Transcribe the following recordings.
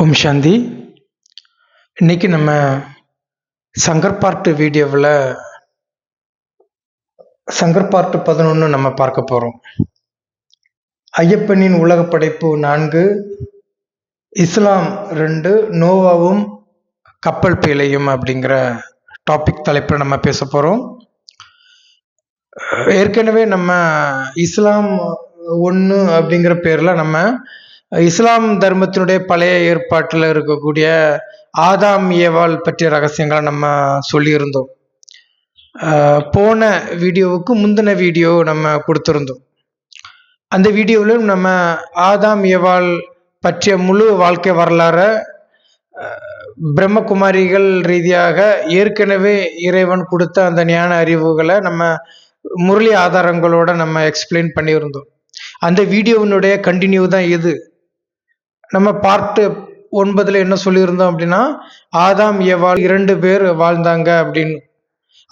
ஓம் சாந்தி. இன்னைக்கு நம்ம சங்கர் பார்ட் வீடியோவில் சங்கர் பார்ட் 11 நம்ம பார்க்க போகிறோம். ஐயப்பனின் உலக படைப்பு 4, இஸ்லாம் 2, நோவாவும் கப்பல் பேழையும் அப்படிங்கிற டாபிக் தலைப்பில் நம்ம பேச போகிறோம். ஏற்கனவே நம்ம இஸ்லாம் 1 அப்படிங்கிற பேரில் நம்ம இஸ்லாம் தர்மத்தினுடைய பழைய ஏற்பாட்டில் இருக்கக்கூடிய ஆதாம் ஏவாள் பற்றிய ரகசியங்களை நம்ம சொல்லியிருந்தோம். போன வீடியோவுக்கு முந்தின வீடியோ நம்ம கொடுத்துருந்தோம். அந்த வீடியோவிலும் நம்ம ஆதாம் ஏவாள் பற்றிய முழு வாழ்க்கை வரலாறு பிரம்மகுமாரிகள் ரீதியாக ஏற்கனவே இறைவன் கொடுத்த அந்த ஞான அறிவுகளை நம்ம முரளி ஆதாரங்களோட நம்ம எக்ஸ்பிளைன் பண்ணியிருந்தோம். அந்த வீடியோவினுடைய கண்டினியூ தான் இது. நம்ம பார்ட் 9 என்ன சொல்லியிருந்தோம் அப்படின்னா, ஆதாம் ஏவாள் 2 பேர் வாழ்ந்தாங்க அப்படின்னு.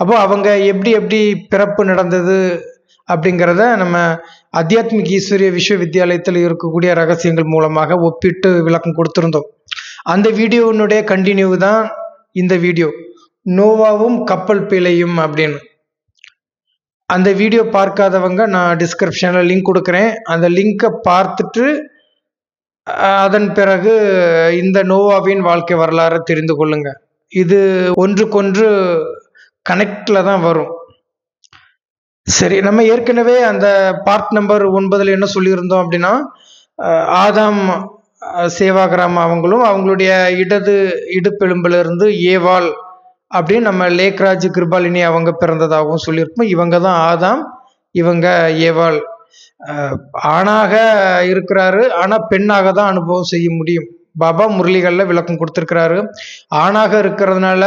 அப்போ அவங்க எப்படி பிறப்பு நடந்தது அப்படிங்கிறத நம்ம அத்தியாத்மிக் ஈஸ்வரிய விஸ்வவித்யாலயத்தில் இருக்கக்கூடிய ரகசியங்கள் மூலமாக ஒப்பிட்டு விளக்கம் கொடுத்துருந்தோம். அந்த வீடியோவினுடைய கண்டினியூ தான் இந்த வீடியோ, நோவாவும் கப்பல் பேழையும் அப்படின்னு. அந்த வீடியோ பார்க்காதவங்க நான் டிஸ்கிரிப்ஷனில் லிங்க் கொடுக்குறேன். அந்த லிங்கை பார்த்துட்டு அதன் பிறகு இந்த நோவாவின் வாழ்க்கை வரலாறு தெரிந்து கொள்ளுங்க. இது ஒன்றுக்கொன்று கனெக்ட்ல தான் வரும். சரி, நம்ம ஏற்கனவே அந்த பார்ட் நம்பர் 9 என்ன சொல்லியிருந்தோம் அப்படின்னா, ஆதாம் சேவாகிராம் அவங்களும் அவங்களுடைய இடுப்பெலும்பிலிருந்து ஏவாள் அப்படின்னு நம்ம லேக்ராஜ் கிருபாலினி அவங்க பிறந்ததாகவும் சொல்லியிருப்போம். இவங்க தான் ஆதாம், இவங்க ஏவாள். ஆணாக இருக்கிறாரு, ஆனா பெண்ணாக தான் அனுபவம் செய்ய முடியும். பாபா முரளிகள்ல விளக்கம் கொடுத்திருக்கிறாரு. ஆணாக இருக்கிறதுனால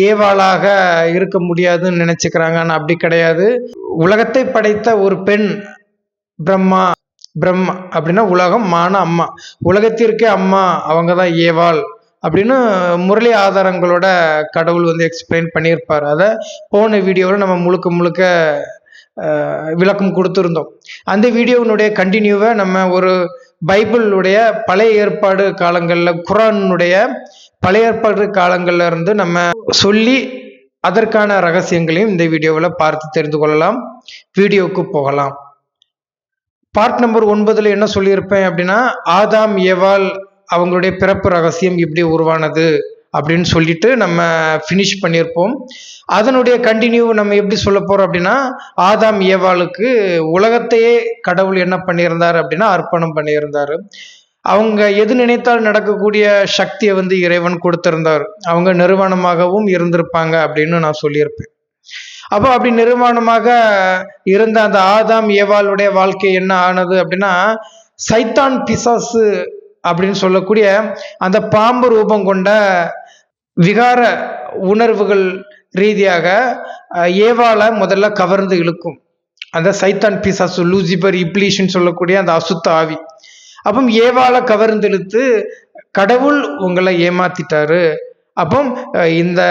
ஏவாளாக இருக்க முடியாதுன்னு நினைச்சுக்கிறாங்க. ஆனா அப்படி கிடையாது. உலகத்தை படைத்த ஒரு பெண் பிரம்மா அப்படின்னா உலகம், மான அம்மா, உலகத்திற்கே அம்மா அவங்க தான் ஏவாள் அப்படின்னு முரளி ஆதாரங்களோட கடவுள் எக்ஸ்பிளைன் பண்ணியிருப்பார். அதை போன வீடியோவில் நம்ம முழுக்க விளக்கம் கொடுத்துருந்தோம். அந்த வீடியோவினுடைய கண்டினியூவை நம்ம ஒரு பைபிளுடைய பழைய ஏற்பாடு காலங்களில், குரானுடைய பழைய ஏற்பாடு காலங்கள்ல இருந்து நம்ம சொல்லி அதற்கான ரகசியங்களையும் இந்த வீடியோவில் பார்த்து தெரிந்து கொள்ளலாம். வீடியோவுக்கு போகலாம். பார்ட் நம்பர் 9 என்ன சொல்லியிருப்பேன் அப்படின்னா, ஆதாம் ஏவாள் அவங்களுடைய பிறப்பு ரகசியம் இப்படி உருவானது அப்படின்னு சொல்லிட்டு நம்ம ஃபினிஷ் பண்ணியிருப்போம். அதனுடைய கண்டினியூ நம்ம எப்படி சொல்ல போறோம் அப்படின்னா, ஆதாம் ஏவாளுக்கு உலகத்தையே கடவுள் என்ன பண்ணியிருந்தார் அப்படின்னா அர்ப்பணம் பண்ணியிருந்தாரு. அவங்க எது நினைத்தால் நடக்கக்கூடிய சக்தியை இறைவன் கொடுத்திருந்தார். அவங்க நிர்வாணமாகவும் இருந்திருப்பாங்க அப்படின்னு நான் சொல்லியிருப்பேன். அப்போ அப்படி நிர்வாணமாக இருந்த அந்த ஆதாம் ஏவாளுடைய வாழ்க்கை என்ன ஆனது அப்படின்னா, சைத்தான் பிசாசு அப்படின்னு சொல்லக்கூடிய அந்த பாம்பு ரூபம் கொண்ட விகார உணர்வுகள் ரீதியாக ஏவாளை முதல்ல கவர்ந்து இழுக்கும். அந்த சைத்தான் பிசாசு, லூசிபர், இப்லீஷ்னு சொல்லக்கூடிய அந்த அசுத்த ஆவி. அப்போ ஏவாளை கவர்ந்து இழுத்து கடவுள் உங்களை ஏமாத்திட்டாரு. அப்போ இந்த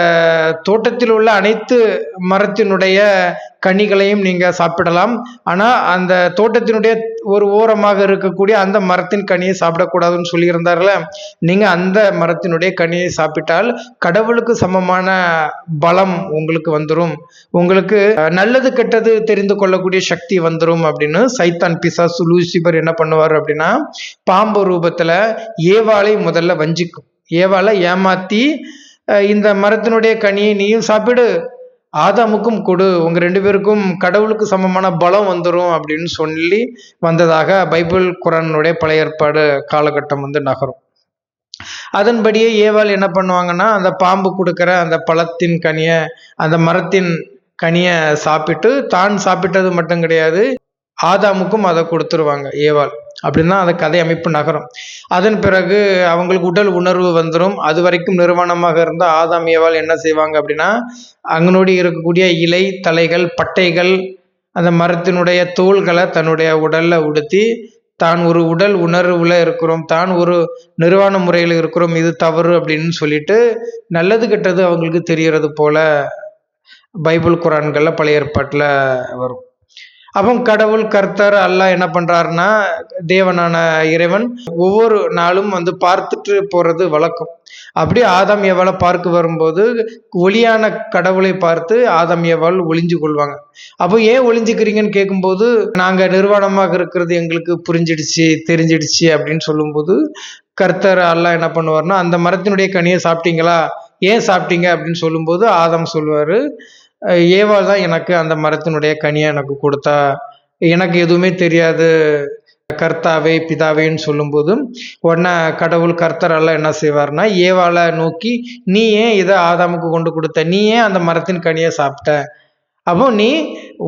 தோட்டத்தில் உள்ள அனைத்து மரத்தினுடைய கனிகளையும் நீங்க சாப்பிடலாம், ஆனா அந்த தோட்டத்தினுடைய ஒரு ஓரமாக இருக்கக்கூடிய அந்த மரத்தின் கனியை சாப்பிடக்கூடாதுன்னு சொல்லியிருந்தார்ல. நீங்க அந்த மரத்தினுடைய கனியை சாப்பிட்டால் கடவுளுக்கு சமமான பலம் உங்களுக்கு வந்துடும், உங்களுக்கு நல்லது கெட்டது தெரிந்து கொள்ளக்கூடிய சக்தி வந்துடும் அப்படின்னு சைத்தான் பிசாசு லூசிபர் என்ன பண்ணுவார் அப்படின்னா, பாம்பு ரூபத்துல ஏவாளை முதல்ல வஞ்சிக்கும். ஏவாளை ஏமாத்தி இந்த மரத்தினுடைய கனியை நீயும் சாப்பிடு, ஆதாமுக்கும் கொடு, உங்க 2 பேருக்கும் கடவுளுக்கு சமமான பலம் வந்துடும் அப்படின்னு சொல்லி வந்ததாக பைபிள் குரானுடைய பழைய ஏற்பாடு காலகட்டம் நகரும். அதன்படியே ஏவாள் என்ன பண்ணுவாங்கன்னா, அந்த பாம்பு கொடுக்கிற அந்த பழத்தின் கனியை, அந்த மரத்தின் கனியை சாப்பிட்டு தான் சாப்பிட்டது மட்டும் கிடையாது, ஆதாமுக்கும் அதை கொடுத்துருவாங்க ஏவாள். அப்படின்னு தான் அந்த கதை அமைப்பு நகரும். அதன் பிறகு அவங்களுக்கு உடல் உணர்வு வந்துடும். அது வரைக்கும் நிர்வாணமாக இருந்த ஆதாம் ஏவாள் என்ன செய்வாங்க அப்படின்னா, அங்கனோடி இருக்கக்கூடிய இலை, தலைகள், பட்டைகள், அந்த மரத்தினுடைய தோள்களை தன்னுடைய உடல்ல உடுத்தி, தான் ஒரு உடல் உணர்வுல இருக்கிறோம், தான் ஒரு நிர்வாண முறையில் இருக்கிறோம், இது தவறு அப்படின்னு சொல்லிட்டு நல்லது கெட்டது அவங்களுக்கு தெரியறது போல பைபிள் குரான்கள்ல பழைய ஏற்பாட்டுல வரும். அப்போ கடவுள் கர்த்தர் அல்லாஹ் என்ன பண்றாருன்னா, தேவனான இறைவன் ஒவ்வொரு நாளும் வந்து பார்த்துட்டு போறது வழக்கம். அப்படி ஆதாம் ஏவாளை பார்க்க வரும்போது ஒளியான கடவுளை பார்த்து ஆதாம் ஏவாள் ஒளிஞ்சு கொள்வாங்க. அப்போ ஏன் ஒளிஞ்சுக்கிறீங்கன்னு கேட்கும்போது, நாங்க நிர்வாணமாக இருக்கிறது எங்களுக்கு புரிஞ்சிடுச்சு, தெரிஞ்சிடுச்சு அப்படின்னு சொல்லும்போது, கர்த்தர் அல்லாஹ் என்ன பண்ணுவார்னா, அந்த மரத்தினுடைய கனியை சாப்பிட்டீங்களா, ஏன் சாப்பிட்டீங்க அப்படின்னு சொல்லும்போது ஆதாம் சொல்லுவாரு, ஏவாள் தான் எனக்கு அந்த மரத்தினுடைய கனியை எனக்கு கொடுத்தா, எனக்கு எதுவுமே தெரியாது கர்த்தாவே பிதாவேன்னு சொல்லும்போது, உடனே கடவுள் கர்த்தர் எல்லாம் என்ன செய்வார்னா, ஏவாளை நோக்கி, நீ ஏன் இதை ஆதாமுக்கு கொண்டு கொடுத்த, நீ ஏன் அந்த மரத்தின் கனியை சாப்பிட்ட, அப்போ நீ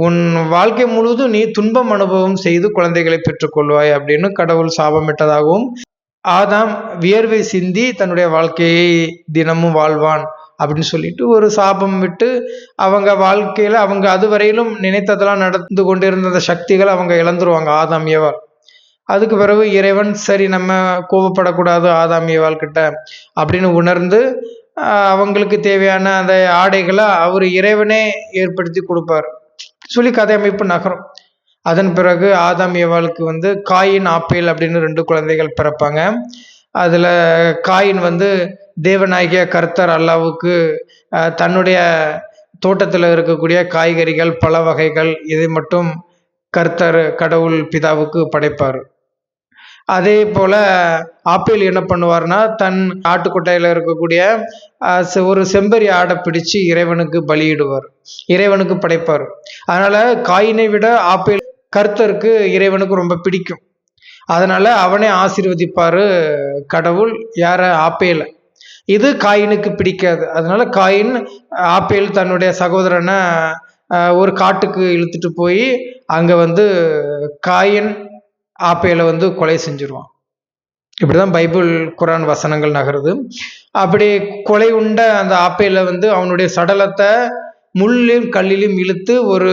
உன் வாழ்க்கை முழுவதும் நீ துன்பம் அனுபவம் செய்து குழந்தைகளை பெற்றுக்கொள்வாய் அப்படின்னு கடவுள் சாபமிட்டதாகவும், ஆதாம் வியர்வை சிந்தி தன்னுடைய வாழ்க்கையை தினமும் வாழ்வான் அப்படின்னு சொல்லிட்டு ஒரு சாபம் விட்டு அவங்க வாழ்க்கையில அவங்க அதுவரையிலும் நினைத்ததெல்லாம் நடந்து கொண்டிருந்த அந்த சக்திகளை அவங்க இழந்துருவாங்க ஆதாம் ஏவாள். அதுக்கு பிறகு இறைவன் சரி நம்ம கோபப்படக்கூடாது ஆதாம் ஏவாள் கிட்ட அப்படின்னு உணர்ந்து அவங்களுக்கு தேவையான அந்த ஆடைகளை அவர் இறைவனே ஏற்படுத்தி கொடுப்பார் சொல்லி கதை அமைப்பு நகரும். அதன் பிறகு ஆதாம் ஏவாளுக்கு வந்து காயின் ஆப்பேல் அப்படின்னு 2 குழந்தைகள் பிறப்பாங்க. அதுல காயின் வந்து தேவனாகிய கர்த்தர் அல்லாவுக்கு தன்னுடைய தோட்டத்தில் இருக்கக்கூடிய காய்கறிகள் பல வகைகள் இதை மட்டும் கர்த்தர் கடவுள் பிதாவுக்கு படைப்பார். அதே போல ஆப்பேல் என்ன பண்ணுவார்னா, தன் ஆட்டுக்கொட்டையில இருக்கக்கூடிய ஒரு செம்பரி ஆடை பிடிச்சு இறைவனுக்கு பலியிடுவார், இறைவனுக்கு படைப்பார். அதனால காயினை விட ஆப்பேல் கர்த்தருக்கு இறைவனுக்கு ரொம்ப பிடிக்கும். அதனால அவனே ஆசீர்வதிப்பாரு கடவுள் யார, ஆப்பேல. இது காயினுக்கு பிடிக்காது. அதனால காயின் ஆப்பேல் தன்னுடைய சகோதரனை ஒரு காட்டுக்கு இழுத்துட்டு போய் அங்க வந்து காயின் ஆப்பேல வந்து கொலை செஞ்சிருவான். இப்படிதான் பைபிள் குரான் வசனங்கள் நகருது. அப்படி கொலை உண்ட அந்த ஆப்பேல வந்து அவனுடைய சடலத்தை முள்ளிலும் கல்லிலும் இழுத்து ஒரு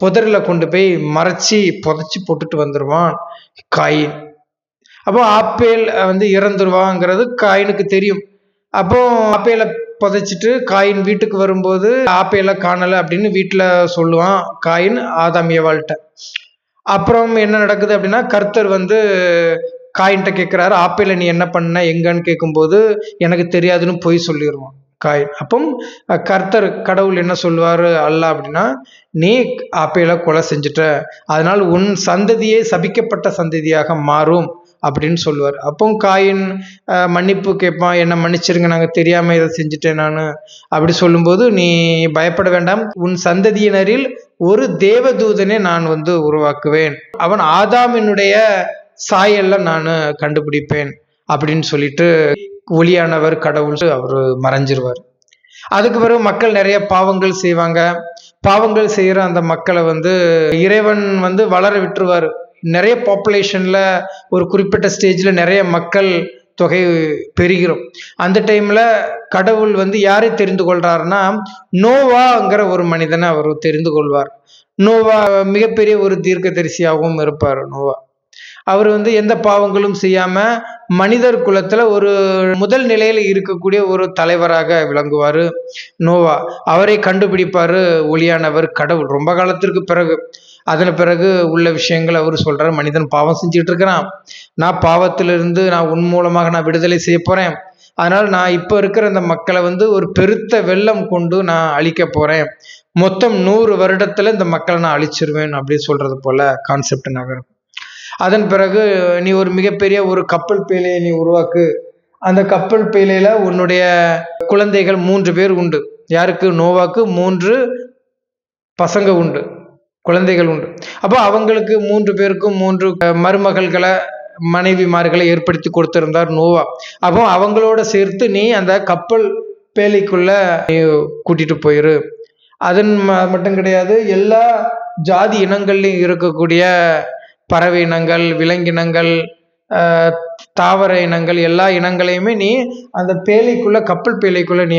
புதரில் கொண்டு போய் மறைச்சி புதைச்சி போட்டுட்டு வந்துடுவான் காயின். அப்போ ஆப்பேல் வந்து இறந்துருவாங்கிறது காயினுக்கு தெரியும். அப்போ ஆப்பேலை புதைச்சிட்டு காயின் வீட்டுக்கு வரும்போது ஆப்பேலை காணலை அப்படின்னு வீட்டில் சொல்லுவான் காயின் ஆதாம் ஏவாள்கிட்ட. அப்புறம் என்ன நடக்குது அப்படின்னா, கர்த்தர் வந்து காயின்கிட்ட கேட்குறாரு, ஆப்பேலை நீ என்ன பண்ண எங்கன்னு கேட்கும்போது எனக்கு தெரியாதுன்னு போய் சொல்லிடுவான் காயின். அப்போ கர்த்தர் கடவுள் என்ன சொல்லுவார் அல்லாஹ் அப்படின்னா, நீ ஆப்பேலை கொலை செஞ்சுட்ட, அதனால் உன் சந்ததியே சபிக்கப்பட்ட சந்ததியாக மாறும் அப்படின்னு சொல்லுவார். அப்போ காயின் மன்னிப்பு கேட்பான், என்னை மன்னிச்சிருங்க, நாங்கள் தெரியாமல் இதை செஞ்சுட்டேன் நான் அப்படி சொல்லும்போது, நீ பயப்பட வேண்டாம், உன் சந்ததியினரில் ஒரு தேவதூதனை நான் வந்து உருவாக்குவேன், அவன் ஆதாமினுடைய சாயல்ல நான் கண்டுபிடிப்பேன் அப்படின்னு சொல்லிட்டு ஒளியானவர் கடவுள் அவர் மறைஞ்சிருவார். அதுக்கு பிறகு மக்கள் நிறைய பாவங்கள் செய்வாங்க. பாவங்கள் செய்கிற அந்த மக்களை வந்து இறைவன் வந்து வளர விட்டுருவார். நிறைய பாப்புலேஷன்ல ஒரு குறிப்பிட்ட ஸ்டேஜில் நிறைய மக்கள் தொகை பெருகிறோம். அந்த டைம்ல கடவுள் வந்து யாரை தெரிந்து கொள்றாருன்னா, நோவாங்கிற ஒரு மனிதனை அவர் தெரிந்து கொள்வார். நோவா மிகப்பெரிய ஒரு தீர்க்கதரிசியாகவும் இருப்பார். நோவா அவர் வந்து எந்த பாவங்களும் செய்யாம மனிதர் குலத்துல ஒரு முதல் நிலையில இருக்கக்கூடிய ஒரு தலைவராக விளங்குவாரு நோவா. அவரை கண்டுபிடிப்பாரு ஒளியானவர் கடவுள் ரொம்ப காலத்திற்கு பிறகு. அதன் பிறகு உள்ள விஷயங்கள் அவர் சொல்றாரு, மனிதன் பாவம் செஞ்சுட்டு இருக்கிறான், நான் பாவத்திலிருந்து நான் உன் மூலமாக நான் விடுதலை செய்ய போறேன், அதனால நான் இப்ப இருக்கிற இந்த மக்களை வந்து ஒரு பெருத்த வெள்ளம் கொண்டு நான் அழிக்க போறேன், மொத்தம் 100 வருடத்துல இந்த மக்களை நான் அழிச்சிருவேன் அப்படின்னு சொல்றது போல கான்செப்ட் நகரும். அதன் பிறகு நீ ஒரு மிகப்பெரிய ஒரு கப்பல் பேலையை நீ உருவாக்கு, அந்த கப்பல் பேலையில உன்னுடைய குழந்தைகள் 3 பேர் உண்டு. யாருக்கு? நோவாக்கு 3 பசங்க உண்டு, குழந்தைகள் உண்டு. அப்போ அவங்களுக்கு 3 பேருக்கும் 3 மருமகள்களை மனைவிமார்களை ஏற்படுத்தி கொடுத்திருந்தார் நோவா. அப்போ அவங்களோட சேர்த்து நீ அந்த கப்பல் பேலைக்குள்ள நீ கூட்டிட்டு போயிரு. அதன் மட்டும் கிடையாது, எல்லா ஜாதி இனங்கள்லையும் இருக்கக்கூடிய பறவை இனங்கள், விலங்கினங்கள், தாவர இனங்கள், எல்லா இனங்களையுமே நீ அந்த பேலைக்குள்ள கப்பல் பேலைக்குள்ள நீ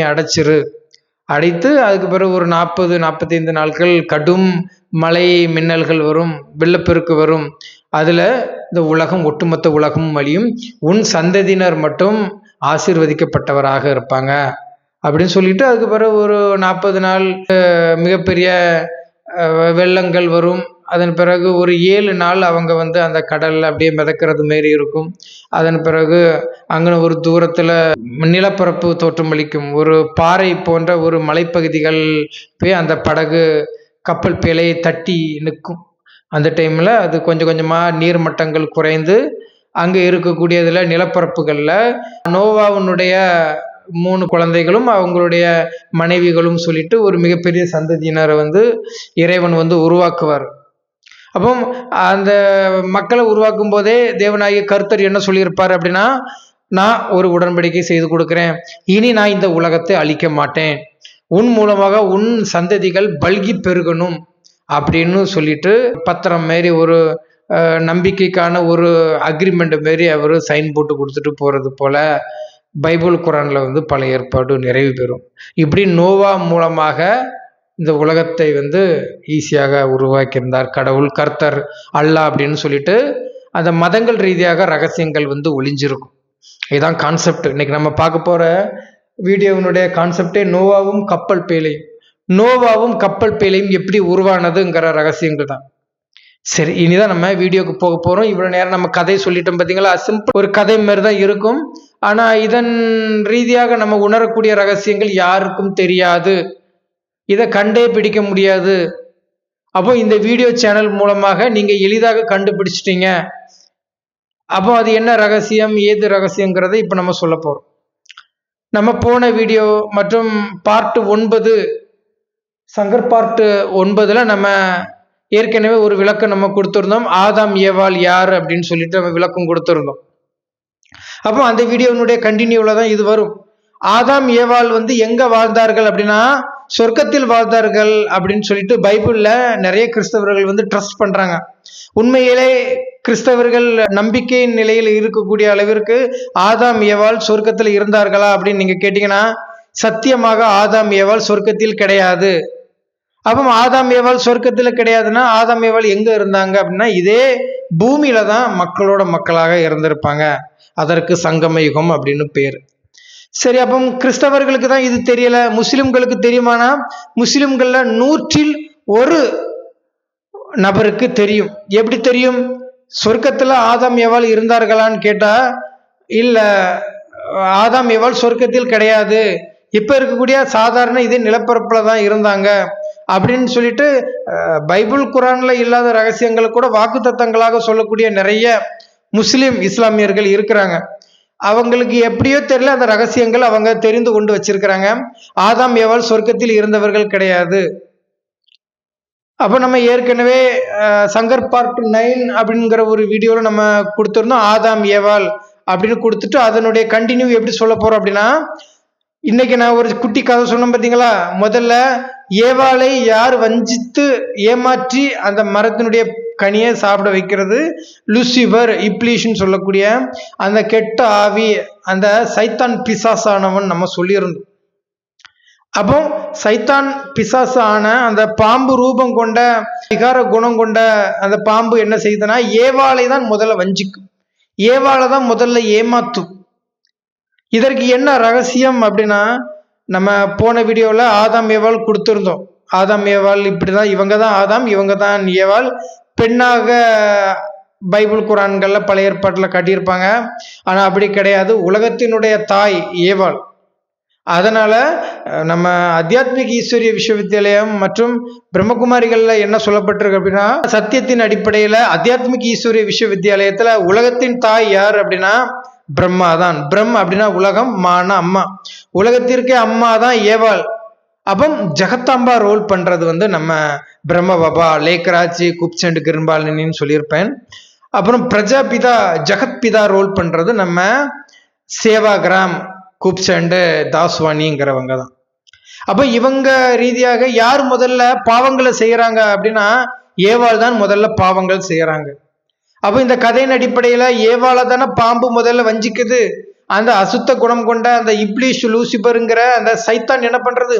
அடைத்து அதுக்கு பிறகு ஒரு 40-45 நாட்கள் கடும் மழை மின்னல்கள் வரும், வெள்ளப்பெருக்கு வரும், அதுல இந்த உலகம் ஒட்டுமொத்த உலகமும் அழியும், உன் சந்ததியினர் மட்டும் ஆசீர்வதிக்கப்பட்டவராக இருப்பாங்க அப்படின்னு சொல்லிட்டு அதுக்கு பிறகு ஒரு 40 நாள் மிகப்பெரிய வெள்ளங்கள் வரும். அதன் பிறகு ஒரு 7 நாள் அவங்க வந்து அந்த கடல்ல அப்படியே மிதக்கிறது மாரி இருக்கும். அதன் பிறகு அங்கே ஒரு தூரத்தில் நிலப்பரப்பு தோற்றமளிக்கும் ஒரு பாறை போன்ற ஒரு மலைப்பகுதிகள் போய் அந்த படகு கப்பல் பேழையை தட்டி நிற்கும். அந்த டைமில் அது கொஞ்சம் கொஞ்சமாக நீர் மட்டங்கள் குறைந்து அங்கே இருக்கக்கூடியதில் நிலப்பரப்புகளில் நோவாவினுடைய 3 குழந்தைகளும் அவங்களுடைய மனைவிகளும் சொல்லிட்டு ஒரு மிகப்பெரிய சந்ததியினரை வந்து இறைவன் வந்து உருவாக்குவார். அப்போ அந்த மக்களை உருவாக்கும் போதே தேவனாகிய கர்த்தர் என்ன சொல்லியிருப்பார் அப்படின்னா, நான் ஒரு உடன்படிக்கை செய்து கொடுக்குறேன், இனி நான் இந்த உலகத்தை அழிக்க மாட்டேன், உன் மூலமாக உன் சந்ததிகள் பல்கி பெருகணும் அப்படின்னு சொல்லிட்டு பத்திரம் மாரி ஒரு நம்பிக்கைக்கான ஒரு அக்ரிமெண்ட் மாரி அவர் சைன் போட்டு கொடுத்துட்டு போகிறது போல பைபிள் குரானில் வந்து பல ஏற்பாடு நிறைவு பெறும். இப்படி நோவா மூலமாக இந்த உலகத்தை வந்து ஈஸியாக உருவாக்கியிருந்தார் கடவுள், கர்த்தர், அல்லாஹ் அப்படின்னு சொல்லிட்டு அந்த மதங்கள் ரீதியாக ரகசியங்கள் வந்து ஒளிஞ்சிருக்கும். இதுதான் கான்செப்ட். இன்னைக்கு நம்ம பார்க்க போகிற வீடியோவினுடைய கான்செப்டே நோவாவும் கப்பல் பேழையும். நோவாவும் கப்பல் பேழையும் எப்படி உருவானதுங்கிற ரகசியங்கள் தான். சரி, இனிதான் நம்ம வீடியோக்கு போக போகிறோம். இவ்வளோ நேரம் நம்ம கதை சொல்லிட்டோம் பார்த்தீங்களா, சிம்பிள் ஒரு கதை மாதிரி தான் இருக்கும். ஆனால் இதன் ரீதியாக நம்ம உணரக்கூடிய ரகசியங்கள் யாருக்கும் தெரியாது, இதை கண்டே பிடிக்க முடியாது. அப்போ இந்த வீடியோ சேனல் மூலமாக நீங்கள் எளிதாக கண்டுபிடிச்சிட்டீங்க. அப்போ அது என்ன ரகசியம், ஏது ரகசியங்கிறத இப்போ நம்ம சொல்ல போகிறோம். நம்ம போன வீடியோ மற்றும் பார்ட் 9 சங்கர் பார்ட் 9ல் நம்ம ஏற்கனவே ஒரு விளக்கம் நம்ம கொடுத்துருந்தோம். ஆதாம் ஏவாள் யார் அப்படின்னு சொல்லிட்டு நம்ம விளக்கம் கொடுத்துருந்தோம். அப்போ அந்த வீடியோனுடைய கண்டினியூவில் தான் இது வரும். ஆதாம் ஏவாள் வந்து எங்க வாழ்ந்தார்கள் அப்படின்னா சொர்க்கத்தில் வாழ்ந்தார்கள் அப்படின்னு சொல்லிட்டு பைபிள்ல நிறைய கிறிஸ்தவர்கள் வந்து ட்ரஸ்ட் பண்றாங்க. உண்மையிலே கிறிஸ்தவர்கள் நம்பிக்கையின் நிலையில் இருக்கக்கூடிய அளவிற்கு ஆதாம் ஏவாள் சொர்க்கத்தில் இருந்தார்களா அப்படின்னு நீங்க கேட்டீங்கன்னா, சத்தியமாக ஆதாம் ஏவாள் சொர்க்கத்தில் கிடையாது. அப்போ ஆதாம் ஏவாள் சொர்க்கத்தில் கிடையாதுன்னா ஆதாம் ஏவாள் எங்க இருந்தாங்க அப்படின்னா இதே பூமியில தான் மக்களோட மக்களாக இருந்திருப்பாங்க. அதற்கு சங்கம யுகம் அப்படின்னு பேர். சரி, அப்போ கிறிஸ்தவர்களுக்கு தான் இது தெரியல, முஸ்லிம்களுக்கு தெரியுமானா முஸ்லிம்கள்ல 100 நபருக்கு தெரியும். எப்படி தெரியும்? சொர்க்கத்துல ஆதாம் ஏவாள் இருந்தார்களான்னு கேட்டா இல்ல, ஆதாம் ஏவாள் சொர்க்கத்தில் கிடையாது, இப்ப இருக்கக்கூடிய சாதாரண இதே நிலப்பரப்புல தான் இருந்தாங்க அப்படின்னு சொல்லிட்டு பைபிள் குரான்ல இல்லாத ரகசியங்களை கூட வாக்கு தத்தங்களாக சொல்லக்கூடிய நிறைய முஸ்லிம் இஸ்லாமியர்கள் இருக்கிறாங்க. அவங்களுக்கு எப்படியோ தெரியல, அந்த ரகசியங்கள் அவங்க தெரிந்து கொண்டு வச்சிருக்கிறாங்க. ஆதாம் ஏவாள் சொர்க்கத்தில் இருந்தவர்கள் கிடையாது. அப்போ நம்ம ஏற்கனவே சங்கர் பார்ட் 9 அப்படிங்கிற ஒரு வீடியோவில் நம்ம கொடுத்துருந்தோம். ஆதாம் ஏவாள் அப்படின்னு கொடுத்துட்டு அதனுடைய கண்டினியூ எப்படி சொல்ல போறோம் அப்படின்னா, இன்னைக்கு நான் ஒரு குட்டி கதை சொன்னேன் பார்த்தீங்களா. முதல்ல ஏவாளை யார் வஞ்சித்து ஏமாற்றி அந்த மரத்தினுடைய கனியை சாப்பிட வைக்கிறது? லூசிபர், இப்லீஷ்னு சொல்லக்கூடிய அந்த கெட்ட ஆவி, அந்த சைத்தான் பிசாசானவன் நம்ம சொல்லியிருந்தோம். அப்போ சைத்தான் பிசாசு ஆன அந்த பாம்பு ரூபம் கொண்ட விகார குணம் கொண்ட அந்த பாம்பு என்ன செய்யுதுன்னா ஏவாளை தான் முதல்ல வஞ்சிக்கும், ஏவாளை தான் முதல்ல ஏமாத்தும். இதற்கு என்ன ரகசியம் அப்படின்னா, நம்ம போன வீடியோவில் ஆதாம் ஏவாள் கொடுத்துருந்தோம். ஆதாம் ஏவாள் இப்படிதான், இவங்க தான் ஆதாம், இவங்க தான் ஏவாள். பெண்ணாக பைபிள் குரான்கள்ல பழைய ஏற்பாட்டில் காட்டியிருப்பாங்க. ஆனால் அப்படி கிடையாது, உலகத்தினுடைய தாய் ஏவாள். அதனால நம்ம அத்தியாத்மிக் ஈஸ்வரிய விஸ்வவித்யாலயம் மற்றும் பிரம்மகுமாரிகள்ல என்ன சொல்லப்பட்டிருக்கு அப்படின்னா, சத்தியத்தின் அடிப்படையில் அத்தியாத்மிக் ஈஸ்வரிய விஸ்வவித்யாலயத்துல உலகத்தின் தாய் யார் அப்படின்னா பிரம்மா தான். பிரம் அப்படின்னா உலகம், மானா அம்மா, உலகத்திற்கே அம்மா தான் ஏவாள். அப்போ ஜெகத்தாம்பா ரோல் பண்றது வந்து நம்ம பிரம்ம பாபா, லேக்கராஜ், குப்சண்ட், கிரும்பாலினின்னு சொல்லியிருப்பேன். அப்புறம் பிரஜாபிதா, ஜெகத்பிதா ரோல் பண்றது நம்ம சேவாகிராம், குப்சண்ட், தாஸ்வானிங்கிறவங்க தான். அப்போ இவங்க ரீதியாக யார் முதல்ல பாவங்களை செய்யறாங்க அப்படின்னா ஏவாள் தான் முதல்ல பாவங்கள் செய்யறாங்க. அப்போ இந்த கதையின் அடிப்படையில ஏவாளை தானே பாம்பு முதல்ல வஞ்சிக்குது. அந்த அசுத்த குணம் கொண்ட அந்த இப்லீஷ், லூசிபருங்கிற அந்த சைத்தான் என்ன பண்றது?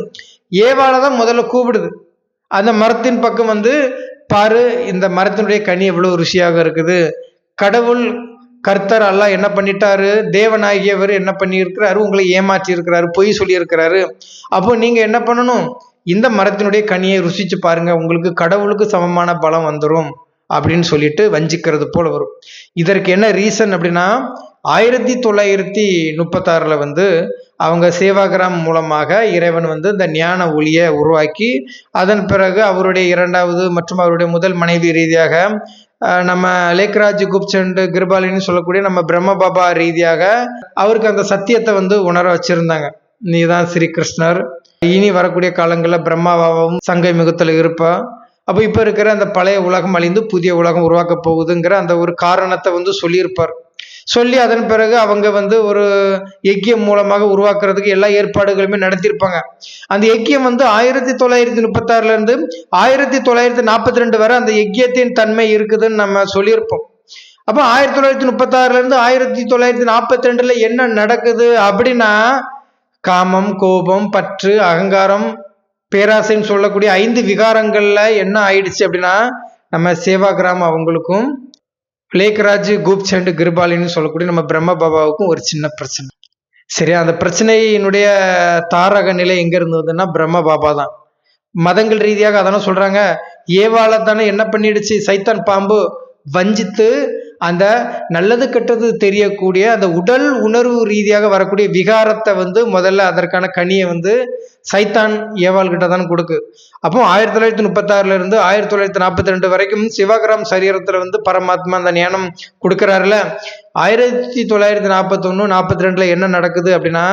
ஏவாளை தான் முதல்ல கூப்பிடுது. அந்த மரத்தின் பக்கம் வந்து பாரு, இந்த மரத்தினுடைய கனி எவ்வளவு ருசியாக இருக்குது, கடவுள் கர்த்தர் அல்லாஹ் என்ன பண்ணிட்டாரு, தேவனாகியவர் என்ன பண்ணி இருக்கிறாரு, உங்களை ஏமாற்றி இருக்கிறாரு, பொய் சொல்லி இருக்கிறாரு. அப்போ நீங்க என்ன பண்ணணும்? இந்த மரத்தினுடைய கனியை ருசிச்சு பாருங்க, உங்களுக்கு கடவுளுக்கு சமமான பலம் வந்துடும் அப்படின்னு சொல்லிட்டு வஞ்சிக்கிறது போல வரும். இதற்கு என்ன ரீசன் அப்படின்னா, 1936 வந்து அவங்க சேவாகிராம் மூலமாக இறைவன் வந்து இந்த ஞான ஒளியை உருவாக்கி, அதன் பிறகு அவருடைய இரண்டாவது மற்றும் அவருடைய முதல் மனைவி ரீதியாக நம்ம லேக்ராஜ் குப்சண்ட் கிருபாலின்னு சொல்லக்கூடிய நம்ம பிரம்ம பாபா ரீதியாக அவருக்கு அந்த சத்தியத்தை வந்து உணர வச்சிருந்தாங்க. நீதான் ஸ்ரீ கிருஷ்ணர், இனி வரக்கூடிய காலங்களில் பிரம்மா பாபாவும் சங்கை மிகுத்தில் இருப்பா, அப்போ இப்போ இருக்கிற அந்த பழைய உலகம் அழிந்து புதிய உலகம் உருவாக்க போகுதுங்கிற அந்த ஒரு காரணத்தை வந்து சொல்லியிருப்பார். சொல்லி அதன் பிறகு அவங்க வந்து ஒரு யக்கியம் மூலமாக உருவாக்குறதுக்கு எல்லா ஏற்பாடுகளுமே நடத்தியிருப்பாங்க. அந்த யக்கியம் வந்து 1936 1942 வரை அந்த யக்கியத்தின் தன்மை இருக்குதுன்னு நம்ம சொல்லியிருப்போம். அப்போ 1936 1942 என்ன நடக்குது அப்படின்னா, காமம், கோபம், பற்று, அகங்காரம், பேராசைன்னு சொல்லக்கூடிய 5 விகாரங்கள்ல என்ன ஆயிடுச்சு அப்படின்னா, நம்ம சேவாகிராம் அவங்களுக்கும் லேக்ராஜ் குப்சண்ட் கிருபாலின்னு சொல்லக்கூடிய நம்ம பிரம்ம பாபாவுக்கும் ஒரு சின்ன பிரச்சனை. சரி, அந்த பிரச்சனையினுடைய தாரக நிலை எங்க இருந்ததுன்னா பிரம்ம பாபா தான். மதங்கள் ரீதியாக அதான சொல்றாங்க, ஏவாள தானே என்ன பண்ணிடுச்சு, சைத்தான் பாம்பு வஞ்சித்து அந்த நல்லது கெட்டது தெரியக்கூடிய அந்த உடல் உணர்வு ரீதியாக வரக்கூடிய விகாரத்தை வந்து முதல்ல அதற்கான கனியை வந்து சைத்தான் ஏவாள் கிட்ட தான் கொடுக்கு. அப்போ 1936 1942 வரைக்கும் சிவகிராம் சரீரத்துல வந்து பரமாத்மா அந்த ஞானம் கொடுக்கிறாருல. 1941 42 என்ன நடக்குது அப்படின்னா,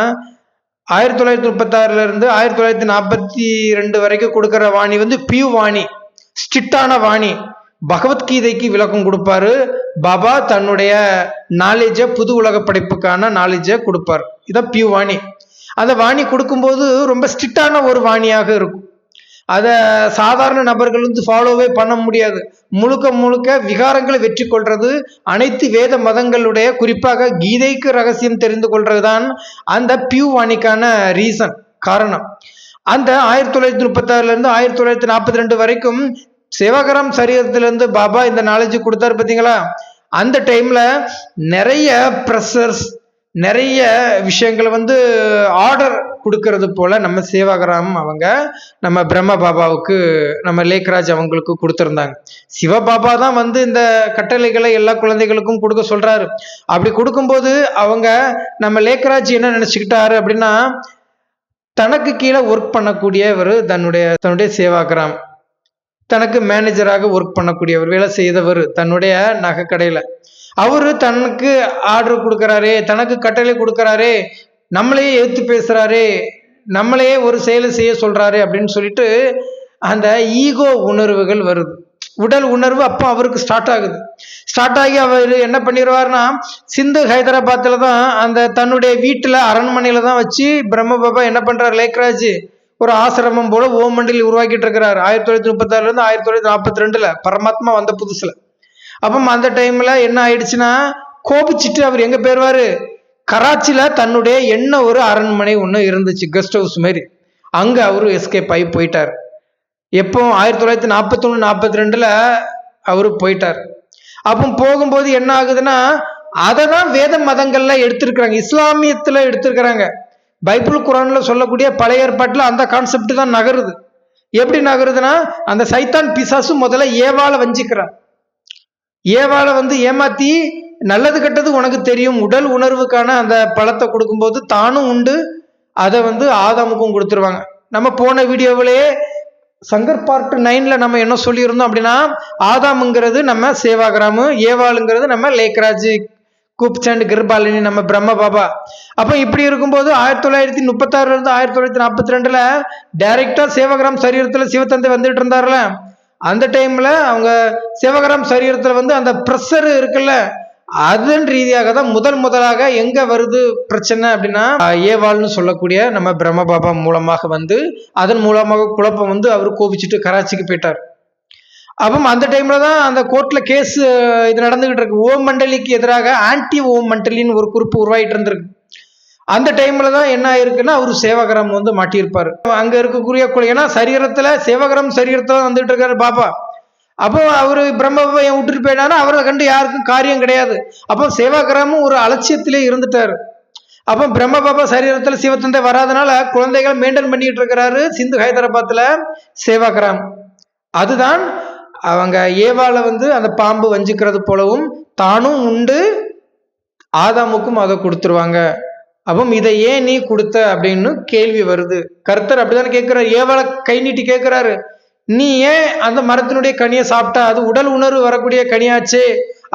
1936 1942 வரைக்கும் கொடுக்கிற வாணி வந்து பியூ வாணி, ஸ்ட்ரிக்டான வாணி. பகவத்கீதைக்கு விளக்கம் கொடுப்பாரு பாபா, தன்னுடைய நாலேஜை புது உலக படைப்புக்கான நாலேஜை கொடுப்பார். இதான் பியூ வாணி. அந்த வாணி கொடுக்கும்போது ரொம்ப ஸ்ட்ரிக்டான ஒரு வாணியாக இருக்கும். அதை சாதாரண நபர்கள் வந்து ஃபாலோவே பண்ண முடியாது. முழுக்க முழுக்க விகாரங்களை வெற்றி கொள்றது, அனைத்து வேத மதங்களுடைய குறிப்பாக கீதைக்கு ரகசியம் தெரிந்து கொள்றதுதான் அந்த பியூ வாணிக்கான ரீசன், காரணம். அந்த 1936 1942 வரைக்கும் சிவகரம் சரீரத்திலிருந்து பாபா இந்த நாலேஜ் கொடுத்தாரு பார்த்தீங்களா. அந்த டைம்ல நிறைய ப்ரெஷர்ஸ், நிறைய விஷயங்களை வந்து ஆர்டர் கொடுக்கறது போல நம்ம சேவாகிராம் அவங்க நம்ம பிரம்ம பாபாவுக்கு நம்ம லேக்ராஜ் அவங்களுக்கு கொடுத்துருந்தாங்க. சிவபாபா தான் வந்து இந்த கட்டளைகளை எல்லா குழந்தைகளுக்கும் கொடுக்க சொல்றாரு. அப்படி கொடுக்கும்போது அவங்க நம்ம லேக்ராஜ் என்ன நினைச்சுக்கிட்டாரு அப்படின்னா, தனக்கு கீழே ஒர்க் பண்ணக்கூடியவர் தன்னுடைய சேவாகிராம், தனக்கு மேனேஜராக ஒர்க் பண்ணக்கூடியவர், வேலை செய்தவர் தன்னுடைய நகை கடையில, அவரு தனக்கு ஆர்டர் கொடுக்கறாரே, தனக்கு கட்டளை கொடுக்கறாரே, நம்மளையே எடுத்து பேசுறாரே, நம்மளையே ஒரு செயலை செய்ய சொல்றாரு அப்படின்னு சொல்லிட்டு அந்த ஈகோ உணர்வுகள் வருது, உடல் உணர்வு அப்போ அவருக்கு ஸ்டார்ட் ஆகுது. ஸ்டார்ட் ஆகி அவர் என்ன பண்ணிடுவார்னா, சிந்து ஹைதராபாத்தில் தான் அந்த தன்னுடைய வீட்டில் அரண்மனையில தான் வச்சு பிரம்ம பாபா என்ன பண்றாரு, லேக்ராஜ் ஒரு ஆசிரமம் போல ஓம் மண்டலி உருவாக்கிட்டு இருக்கிறாரு. 1936 1942 பரமாத்மா வந்த புதுசுல. அப்போ அந்த டைம்ல என்ன ஆயிடுச்சுன்னா, கோபிச்சுட்டு அவர் எங்க போயிருவாரு, கராச்சியில தன்னுடைய என்ன ஒரு அரண்மனை ஒன்று இருந்துச்சு, கெஸ்ட் ஹவுஸ் மாதிரி, அங்க அவரு எஸ்கேப் ஆகி போயிட்டார். எப்போ 1941 42 அவரு போயிட்டார். அப்போ போகும்போது என்ன ஆகுதுன்னா, அதை தான் வேத மதங்கள்ல எடுத்திருக்கிறாங்க, இஸ்லாமியத்துல எடுத்திருக்கிறாங்க. பைபிள் குரான்ல சொல்லக்கூடிய பழைய ஏற்பாட்டில் அந்த கான்செப்ட் தான் நகருது. எப்படி நகருதுன்னா, அந்த சைத்தான் பிசாசு முதல்ல ஏவாளை வஞ்சிக்கிறான். ஏவாளை வந்து ஏமாத்தி நல்லது கெட்டது உனக்கு தெரியும் உடல் உணர்வுக்கான அந்த பழத்தை கொடுக்கும்போது தானும் உண்டு, அதை வந்து ஆதாமுக்கும் கொடுத்துருவாங்க. நம்ம போன வீடியோவிலேயே சங்கர் பார்ட் 9ல நம்ம என்ன சொல்லியிருந்தோம் அப்படின்னா, ஆதாமுங்கிறது நம்ம சேவாகிராமு, ஏவாளுங்கிறது நம்ம லேக்ராஜ் குப்சண்ட் கிருபாலினி நம்ம பிரம்ம பாபா. அப்போ இப்படி இருக்கும்போது 1936 1942 டைரக்டா சேவகிராம் சரீரத்துல சிவத்தந்தை வந்துட்டு இருந்தாருல. அந்த டைம்ல அவங்க சேவகிராம் சரீரத்துல வந்து அந்த ப்ரெஷர் இருக்குல்ல, அதன் ரீதியாக தான் முதலாக எங்க வருது பிரச்சனை அப்படின்னா, ஏவாள்னு சொல்லக்கூடிய நம்ம பிரம்ம பாபா மூலமாக வந்து அதன் மூலமாக குழப்பம் வந்து அவர் கோபிச்சுட்டு கராச்சிக்கு போயிட்டார். அப்போ அந்த டைம்ல தான் அந்த கோர்ட்ல கேஸ் இது நடந்துகிட்டு இருக்கு. ஓம் மண்டலிக்கு எதிராக ஆன்டி ஓம் மண்டலின்னு ஒரு குறிப்பு உருவாயிட்டு இருந்திருக்கு. அந்த டைம்ல தான் என்ன ஆயிருக்குன்னா, அவரு சேவகரம் வந்து மாட்டியிருப்பாரு அங்க இருக்கக்கூடிய, ஏன்னா சரீரத்துல சேவகரம் சரீரத்துல வந்துட்டு இருக்காரு பாபா. அப்போ அவரு பிரம்ம விட்டுட்டு போயிட்டாரு, அவரை கண்டு யாருக்கும் காரியம் கிடையாது. அப்போ சேவாகிராமும் ஒரு அலட்சியத்திலே இருந்துட்டாரு. அப்போ பிரம்ம பாபா சரீரத்துல சிவத்தந்தை வராதனால குழந்தைகள் மெயின்டைன் பண்ணிட்டு இருக்கிறாரு சிந்து ஹைதராபாத்ல சேவாகிராம். அதுதான் அவங்க ஏவால அந்த பாம்பு வஞ்சிக்கிறது போலவும் தானும் உண்டு ஆதாமுக்கும் அதை கொடுத்துருவாங்க. அப்போ இதை ஏன் நீ கொடுத்த அப்படின்னு கேள்வி வருது. கர்த்தர் அப்படித்தானே கேட்கிறாரு, ஏவால கை நீட்டி கேட்கிறாரு, நீ ஏன் அந்த மரத்தினுடைய கனியை சாப்பிட்டா, அது உடல் உணர்வு வரக்கூடிய கனியாச்சே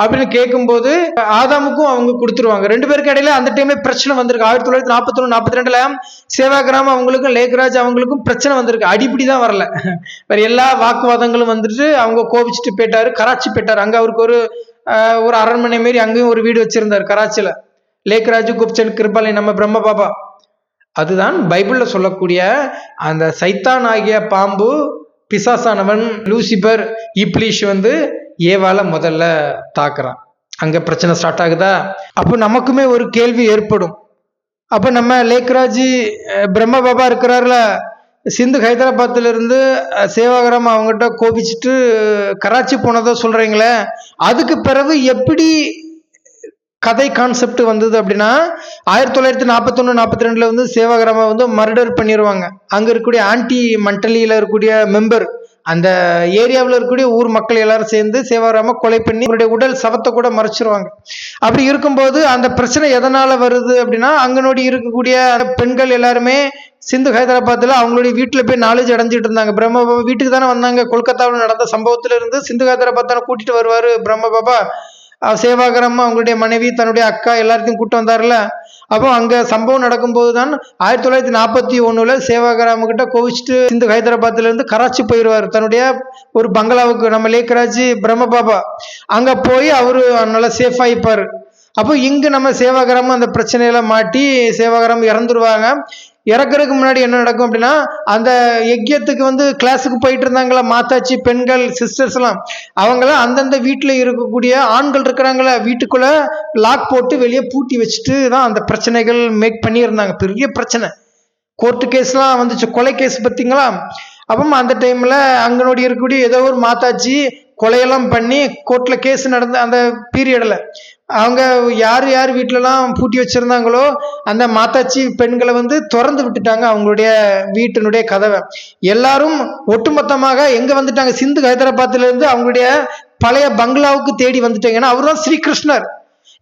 அப்படின்னு கேட்கும்போது ஆதாமுக்கும் அவங்க கொடுத்துருவாங்க. ரெண்டு பேருக்கு இடையில அந்த டைம்ல பிரச்சனை வந்திருக்கு. 1941-42 சேவாகிராம் அவங்களுக்கும் லேக்ராஜ் அவங்களுக்கும் பிரச்சனை வந்திருக்கு. அடிப்படிதான் வரல, வேற எல்லா வாக்குவாதங்களும் வந்துட்டு அவங்க கோபிச்சுட்டு போயிட்டாரு. கராச்சி போயிட்டாரு. அங்க அவருக்கு ஒரு அரண்மனை மாரி அங்கேயும் ஒரு வீடு வச்சிருந்தாரு கராச்சியில. லேக்ராஜ் குப்சன் கிருபாலை நம்ம பிரம்ம பாபா. அதுதான் பைபிள்ல சொல்லக்கூடிய அந்த சைத்தான் ஆகிய பாம்பு, பிசாசானவன் லூசிபர், இப்லீஷ் ஏவால முதல்ல தாக்குறான். அங்க பிரச்சனை ஸ்டார்ட் ஆகுதா? அப்போ நமக்குமே ஒரு கேள்வி ஏற்படும். அப்ப நம்ம லேக்ராஜி பிரம்ம பாபா இருக்கிறார்ல, சிந்து ஹைதராபாத்ல இருந்து சேவாகிராம் அவங்ககிட்ட கோபிச்சுட்டு கராச்சி போனதா சொல்றீங்களே, அதுக்கு பிறகு எப்படி கதை கான்செப்ட் வந்தது அப்படின்னா 1941-42 சேவாகிராம மர்டர் பண்ணிடுவாங்க. அங்க இருக்கக்கூடிய ஆன்டி மண்டலியில இருக்கக்கூடிய மெம்பர், அந்த ஏரியாவில் இருக்கக்கூடிய ஊர் மக்கள் எல்லாரும் சேர்ந்து சேவாகிராம கொலை பண்ணி அவருடைய உடல் சவத்தை கூட மறைச்சிருவாங்க. அப்படி இருக்கும்போது அந்த பிரச்சனை எதனால வருது அப்படின்னா, அங்கனோடி இருக்கக்கூடிய பெண்கள் எல்லாருமே சிந்து ஹைதராபாத்ல அவங்களுடைய வீட்டுல போய் நாலேஜ் அடைஞ்சிட்டு இருந்தாங்க. பிரம்ம பாபா வீட்டுக்கு தானே வந்தாங்க. கொல்கத்தாவில் நடந்த சம்பவத்துல இருந்து சிந்து ஹைதராபாத் தானே கூட்டிட்டு வருவாரு பிரம்ம பாபா. சேவாகிராம் அவங்களுடைய மனைவி தன்னுடைய அக்கா எல்லாத்தையும் கூட்டு வந்தார்ல. அப்போ அங்க சம்பவம் நடக்கும்போது தான் 1941 சேவாகிராம கிட்ட கோவிச்சுட்டு சிந்து ஹைதராபாத்ல இருந்து கராச்சி போயிடுவார் தன்னுடைய ஒரு பங்களாவுக்கு. நம்ம லேக்ராஜி பிரம்ம பாபா அங்க போய் அவரு நல்லா சேஃப் ஆயிப்பாரு. அப்போ இங்கு நம்ம சேவாகிராம அந்த பிரச்சனையில மாட்டி சேவாகிராம் இறந்துருவாங்க. இறக்குறதுக்கு முன்னாடி என்ன நடக்கும் அப்படின்னா, அந்த யஜ்யத்துக்கு கிளாஸுக்கு போயிட்டு இருந்தாங்களா மாதாச்சி பெண்கள் சிஸ்டர்ஸ் எல்லாம், அவங்களாம் அந்தந்த வீட்டுல இருக்கக்கூடிய ஆண்கள் இருக்கிறாங்களா வீட்டுக்குள்ள லாக் போட்டு வெளியே பூட்டி வச்சுட்டு தான் அந்த பிரச்சனைகள் மேக் பண்ணியிருந்தாங்க. பெரிய பிரச்சனை, கோர்ட்டு கேஸ்லாம் வந்துச்சு, கொலை கேஸ் பார்த்தீங்களா. அப்போ அந்த டைம்ல அங்கனோடி இருக்கக்கூடிய ஏதோ ஒரு மாதாஜி கொலையெல்லாம் பண்ணி கோர்ட்ல கேஸ் நடந்த அந்த பீரியட்ல அவங்க யார் யார் வீட்டிலலாம் பூட்டி வச்சிருந்தாங்களோ அந்த மாதாச்சி பெண்களை திறந்து விட்டுட்டாங்க அவங்களுடைய வீட்டினுடைய கதவை. எல்லாரும் ஒட்டுமொத்தமாக எங்க வந்துட்டாங்க, சிந்து ஹைதராபாத்ல இருந்து அவங்களுடைய பழைய பங்களாவுக்கு தேடி வந்துட்டாங்க. ஏன்னா அவர் தான் ஸ்ரீகிருஷ்ணர்.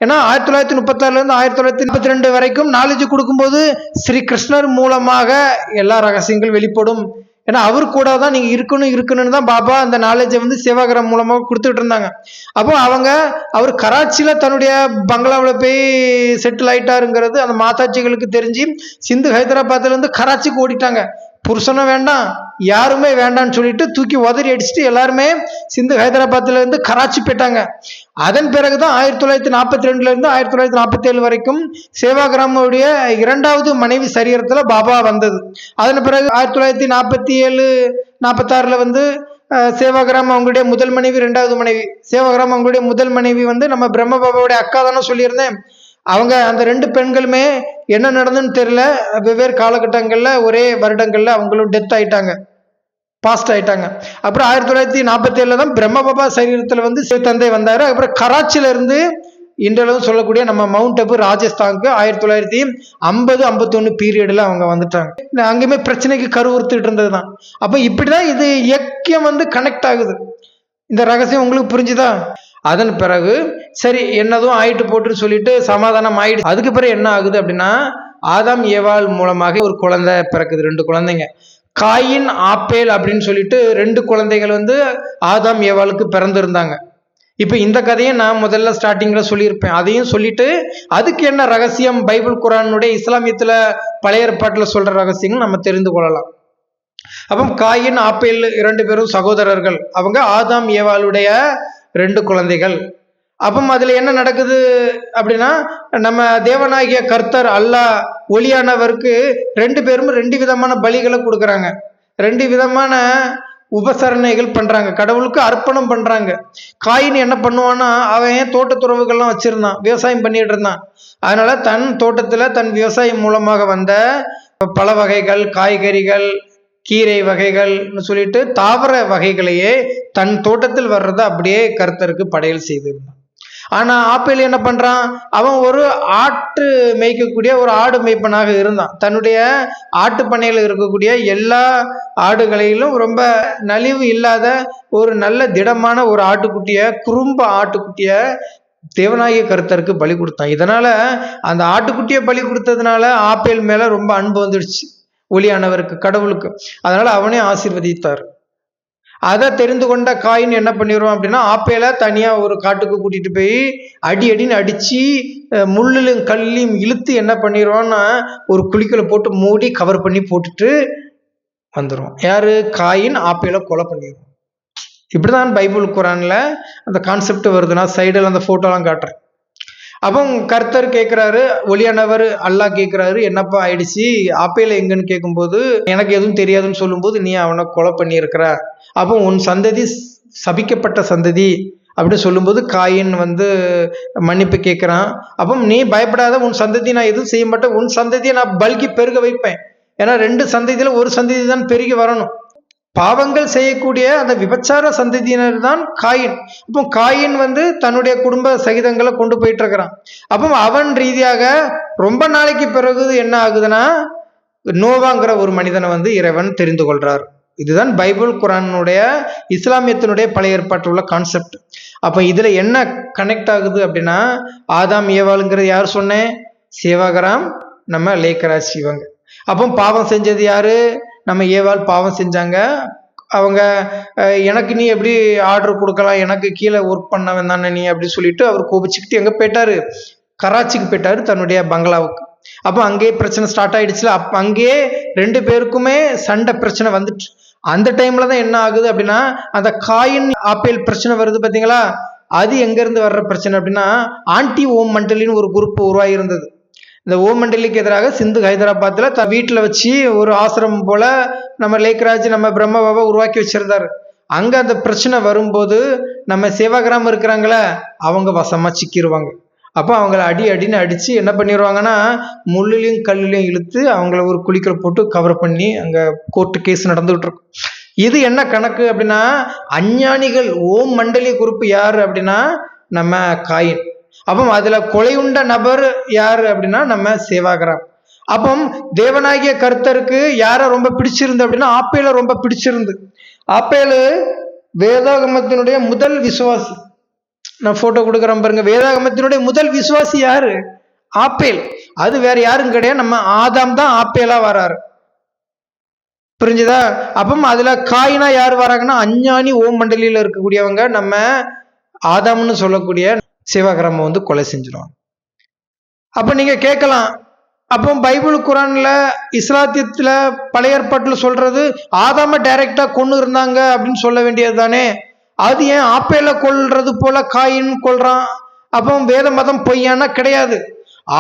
ஏன்னா 1936 இருந்து 1942 வரைக்கும் நாலேஜ் கொடுக்கும்போது ஸ்ரீகிருஷ்ணர் மூலமாக எல்லா ரகசியங்கள் வெளிப்படும். ஏன்னா அவர் கூட தான் நீங்க இருக்கணும்னு தான் பாபா அந்த நாலேஜை சேவாகிராம் மூலமாக கொடுத்துட்டு இருந்தாங்க. அப்போ அவர் கராச்சியில தன்னுடைய பங்களாவில் போய் செட்டில் ஆயிட்டாருங்கிறது அந்த மாதாட்சிகளுக்கு தெரிஞ்சு சிந்து ஹைதராபாத்ல இருந்து கராச்சிக்கு ஓடிட்டாங்க. புருஷனும் வேண்டாம் யாருமே வேண்டாம்னு சொல்லிட்டு தூக்கி உதறி அடிச்சுட்டு எல்லாருமே சிந்து ஹைதராபாத்ல இருந்து கராச்சி போயிட்டாங்க. அதன் பிறகுதான் 1942 இருந்து 1947 வரைக்கும் சேவாகிராமுடைய இரண்டாவது மனைவி சரீரத்துல பாபா வந்தது. அதன் பிறகு 1947-46 சேவாகிராம் அவங்களுடைய முதல் மனைவி, இரண்டாவது மனைவி. சேவாகிராம் அவங்களுடைய முதல் மனைவி நம்ம பிரம்ம பாபாவுடைய அக்கா தானே சொல்லியிருந்தேன். அவங்க அந்த ரெண்டு பெண்களுமே என்ன நடந்துன்னு தெரியல, வெவ்வேறு காலகட்டங்கள்ல ஒரே வருடங்கள்ல அவங்களும் டெத் ஆயிட்டாங்க, பாஸ்ட் ஆயிட்டாங்க. அப்புறம் 1947 தான் பிரம்ம பாபா சரீரத்துல சிவத்தந்தை வந்தாரு. அப்புறம் கராச்சியில இருந்து இன்றளவு சொல்லக்கூடிய நம்ம மவுண்ட் அபு ராஜஸ்தானுக்கு 1950-51 பீரியட்ல அவங்க வந்துட்டாங்க. அங்கேயுமே பிரச்சனைக்கு கருவுறுத்துட்டு இருந்ததுதான். அப்ப இப்படிதான் இது இயக்கியம் கனெக்ட் ஆகுது. இந்த ரகசியம் உங்களுக்கு புரிஞ்சுதா? அதன் பிறகு சரி என்னதும் ஆயிட்டு போட்டுன்னு சொல்லிட்டு சமாதானம் ஆயிடுச்சு. அதுக்கு பிறகு என்ன ஆகுது அப்படின்னா, ஆதாம் ஏவாள் மூலமாக ஒரு குழந்தை பிறக்குது, 2 குழந்தைங்க. காயின் ஆப்பேல் அப்படின்னு சொல்லிட்டு 2 குழந்தைகள் ஆதாம் ஏவாளுக்கு பிறந்திருந்தாங்க. இப்ப இந்த கதையை நான் முதல்ல ஸ்டார்டிங்ல சொல்லியிருப்பேன். அதையும் சொல்லிட்டு அதுக்கு என்ன ரகசியம் பைபிள் குரானுடைய இஸ்லாமியத்துல பழைய ஏற்பாட்டுல சொல்ற ரகசியங்கள் நம்ம தெரிந்து கொள்ளலாம். அப்போ காயின் ஆப்பேல் 2 பேரும் சகோதரர்கள். அவங்க ஆதாம் ஏவாளுடைய 2 குழந்தைகள். அப்போ அதுல என்ன நடக்குது அப்படின்னா, நம்ம தேவனாகிய கர்த்தர் அல்லாஹ் ஒளியானவருக்கு 2 பேரும் 2 விதமான பலிகளை கொடுக்குறாங்க, 2 விதமான உபசரணைகள் பண்றாங்க, கடவுளுக்கு அர்ப்பணம் பண்றாங்க. காயின் என்ன பண்ணுவான்னா, அவன் தோட்டத்துறவுகள்லாம் வச்சிருந்தான், விவசாயம் பண்ணிட்டு இருந்தான். அதனால தன் தோட்டத்துல தன் விவசாயம் மூலமாக வந்த பல வகைகள், காய்கறிகள், கீரை வகைகள்னு சொல்லிட்டு தாவர வகைகளையே தன் தோட்டத்தில் வர்றதை அப்படியே கர்த்தருக்கு படையல் செய்திருந்தான். ஆனா ஆப்பேல் என்ன பண்றான், அவன் ஒரு ஆட்டு மேய்க்கக்கூடிய ஒரு ஆடு மேய்ப்பனாக இருந்தான். தன்னுடைய ஆட்டு பண்ணையில இருக்கக்கூடிய எல்லா ஆடுகளிலும் ரொம்ப நலிவு இல்லாத ஒரு நல்ல திடமான ஒரு ஆட்டுக்குட்டிய, குறும்ப ஆட்டுக்குட்டிய தேவனாகிய கர்த்தருக்கு பலி கொடுத்தான். இதனால அந்த ஆட்டுக்குட்டியை பலி கொடுத்ததுனால ஆப்பேல் மேல ரொம்ப அன்பு வந்துடுச்சு ஒளியானவருக்கு, கடவுளுக்கு. அதனால அவனே ஆசீர்வதித்தார். அதை தெரிந்து கொண்ட காயின் என்ன பண்ணிடுவான் அப்படின்னா, ஆப்பேல தனியா ஒரு காட்டுக்கு கூட்டிட்டு போய் அடின்னு அடிச்சு முள்ளிலும் கல்லையும் இழுத்து என்ன பண்ணிடுவான்னா ஒரு குழிக்குள்ள போட்டு மூடி கவர் பண்ணி போட்டுட்டு வந்துடும். யாரு? காயின் ஆப்பேல கொலை பண்ணிடுவான். இப்படிதான் பைபிள் குரான்ல அந்த கான்செப்ட் வருது. நான் சைடில் அந்த போட்டோலாம் காட்டுறேன். அப்போ கர்த்தர் கேட்கிறாரு, ஒளியானவர் அல்லாஹ் கேட்கிறாரு, என்னப்பா ஆயிடுச்சு, ஆப்பேல எங்கன்னு கேட்கும்போது எனக்கு எதுவும் தெரியாதுன்னு சொல்லும்போது நீ அவனை கொலை பண்ணியிருக்கிற, அப்போ உன் சந்ததி சபிக்கப்பட்ட சந்ததி அப்படின்னு சொல்லும்போது காயின் மன்னிப்பு கேட்கிறான். அப்போ நீ பயப்படாத, உன் சந்ததி நான் எதுவும் செய்ய மாட்டேன், உன் சந்ததியை நான் பல்கி பெருக வைப்பேன். ஏன்னா 2 சந்ததியில ஒரு சந்ததி தான் பெருகி வரணும். பாவங்கள் செய்யக்கூடிய அந்த விபச்சார சந்ததியினர் தான் காயின். அப்போ காயின் தன்னுடைய குடும்ப சகிதங்களை கொண்டு போயிட்டு இருக்கிறான். அப்போ அவன் ரீதியாக ரொம்ப நாளைக்கு பிறகு என்ன ஆகுதுன்னா, நோவாங்கிற ஒரு மனிதனை இறைவன் தெரிந்து கொள்றார். இதுதான் பைபிள் குரானுடைய இஸ்லாமியத்தினுடைய பழைய ஏற்பாட்டில் உள்ள கான்செப்ட். அப்ப இதுல என்ன கனெக்ட் ஆகுது அப்படின்னா, ஆதாம் ஏவாளுங்கிறது யார் சொன்னேன்? சேவாகராம், நம்ம லேக்கராஜ் இவங்க. அப்போ பாவம் செஞ்சது யாரு? நம்ம ஏவாள் பாவம் செஞ்சாங்க. அவங்க எனக்கு நீ எப்படி ஆர்டர் கொடுக்கலாம், எனக்கு கீழே ஒர்க் பண்ணவன் தானே நீ அப்படி சொல்லிட்டு அவர் கோபிச்சுக்கிட்டு எங்க போயிட்டாரு? கராச்சிக்கு போயிட்டாரு, தன்னுடைய பங்களாவுக்கு. அப்போ அங்கேயே பிரச்சனை ஸ்டார்ட் ஆயிடுச்சுல. அங்கேயே 2 பேருக்குமே சண்டை பிரச்சனை வந்துட்டு. அந்த டைம்ல தான் என்ன ஆகுது அப்படின்னா, அந்த காயின் ஆப்பேல் பிரச்சனை வருது பாத்தீங்களா? அது எங்க இருந்து வர்ற பிரச்சனை அப்படின்னா, ஆன்டி ஓம் மண்டலின்னு ஒரு குரூப் உருவாகி இருந்தது. இந்த ஓம் மண்டலிக்கு எதிராக சிந்து ஹைதராபாத்ல வீட்டில் வச்சு ஒரு ஆசிரமம் போல நம்ம லேக்ராஜ் நம்ம பிரம்ம பாபா உருவாக்கி வச்சிருந்தாரு. அங்க அந்த பிரச்சனை வரும்போது நம்ம சேவாகிராம் இருக்கிறாங்களே அவங்க வசமா சிக்கிடுவாங்க. அப்போ அவங்கள அடின்னு அடிச்சு என்ன பண்ணிடுவாங்கன்னா, முள்ளிலையும் கல்லுலையும் இழுத்து அவங்கள ஒரு குழிக்குள்ள போட்டு கவர் பண்ணி அங்க கோர்ட்டு கேஸ் நடந்துகிட்டு இருக்கும். இது என்ன கணக்கு அப்படின்னா, அஞ்ஞானிகள் ஓம் மண்டலி குரூப் யாரு அப்படின்னா நம்ம காயின். அப்போ அதுல கொலையுண்ட நபர் யாரு அப்படின்னா நம்ம சேவாகிராம். அப்போ தேவனாகிய கர்த்தருக்கு யார ரொம்ப பிடிச்சிருந்து அப்படின்னா ஆப்பேல ரொம்ப பிடிச்சிருந்து. ஆப்பேலு வேதாகமத்தினுடைய முதல் விசுவாசி. நான் போட்டோ கொடுக்குறேன் பாருங்க. வேதாகமத்தினுடைய முதல் விசுவாசி யாரு? ஆப்பேல். அது வேற யாரும் கிடையாது, நம்ம ஆதாம் தான் ஆப்பேலா வராரு. புரிஞ்சுதா? அப்போ அதுல காயினா யார் வராங்கன்னா அஞ்ஞானி ஓம் மண்டலியில இருக்கக்கூடியவங்க நம்ம ஆதாம்னு சொல்லக்கூடிய சிவகிராம கொலை செஞ்சிடும். அப்ப நீங்க கேட்கலாம், அப்போ பைபிள் குரான்ல இஸ்லாத்தியத்துல பழைய ஏற்பாட்டுல சொல்றது ஆதாம டைரக்டா கொண்டு இருந்தாங்க அப்படின்னு சொல்ல வேண்டியது தானே? அது ஏன் ஆப்பேல கொல்றது போல காயின் கொல்றான்? அப்போ வேத மதம் பொய்யானா? கிடையாது.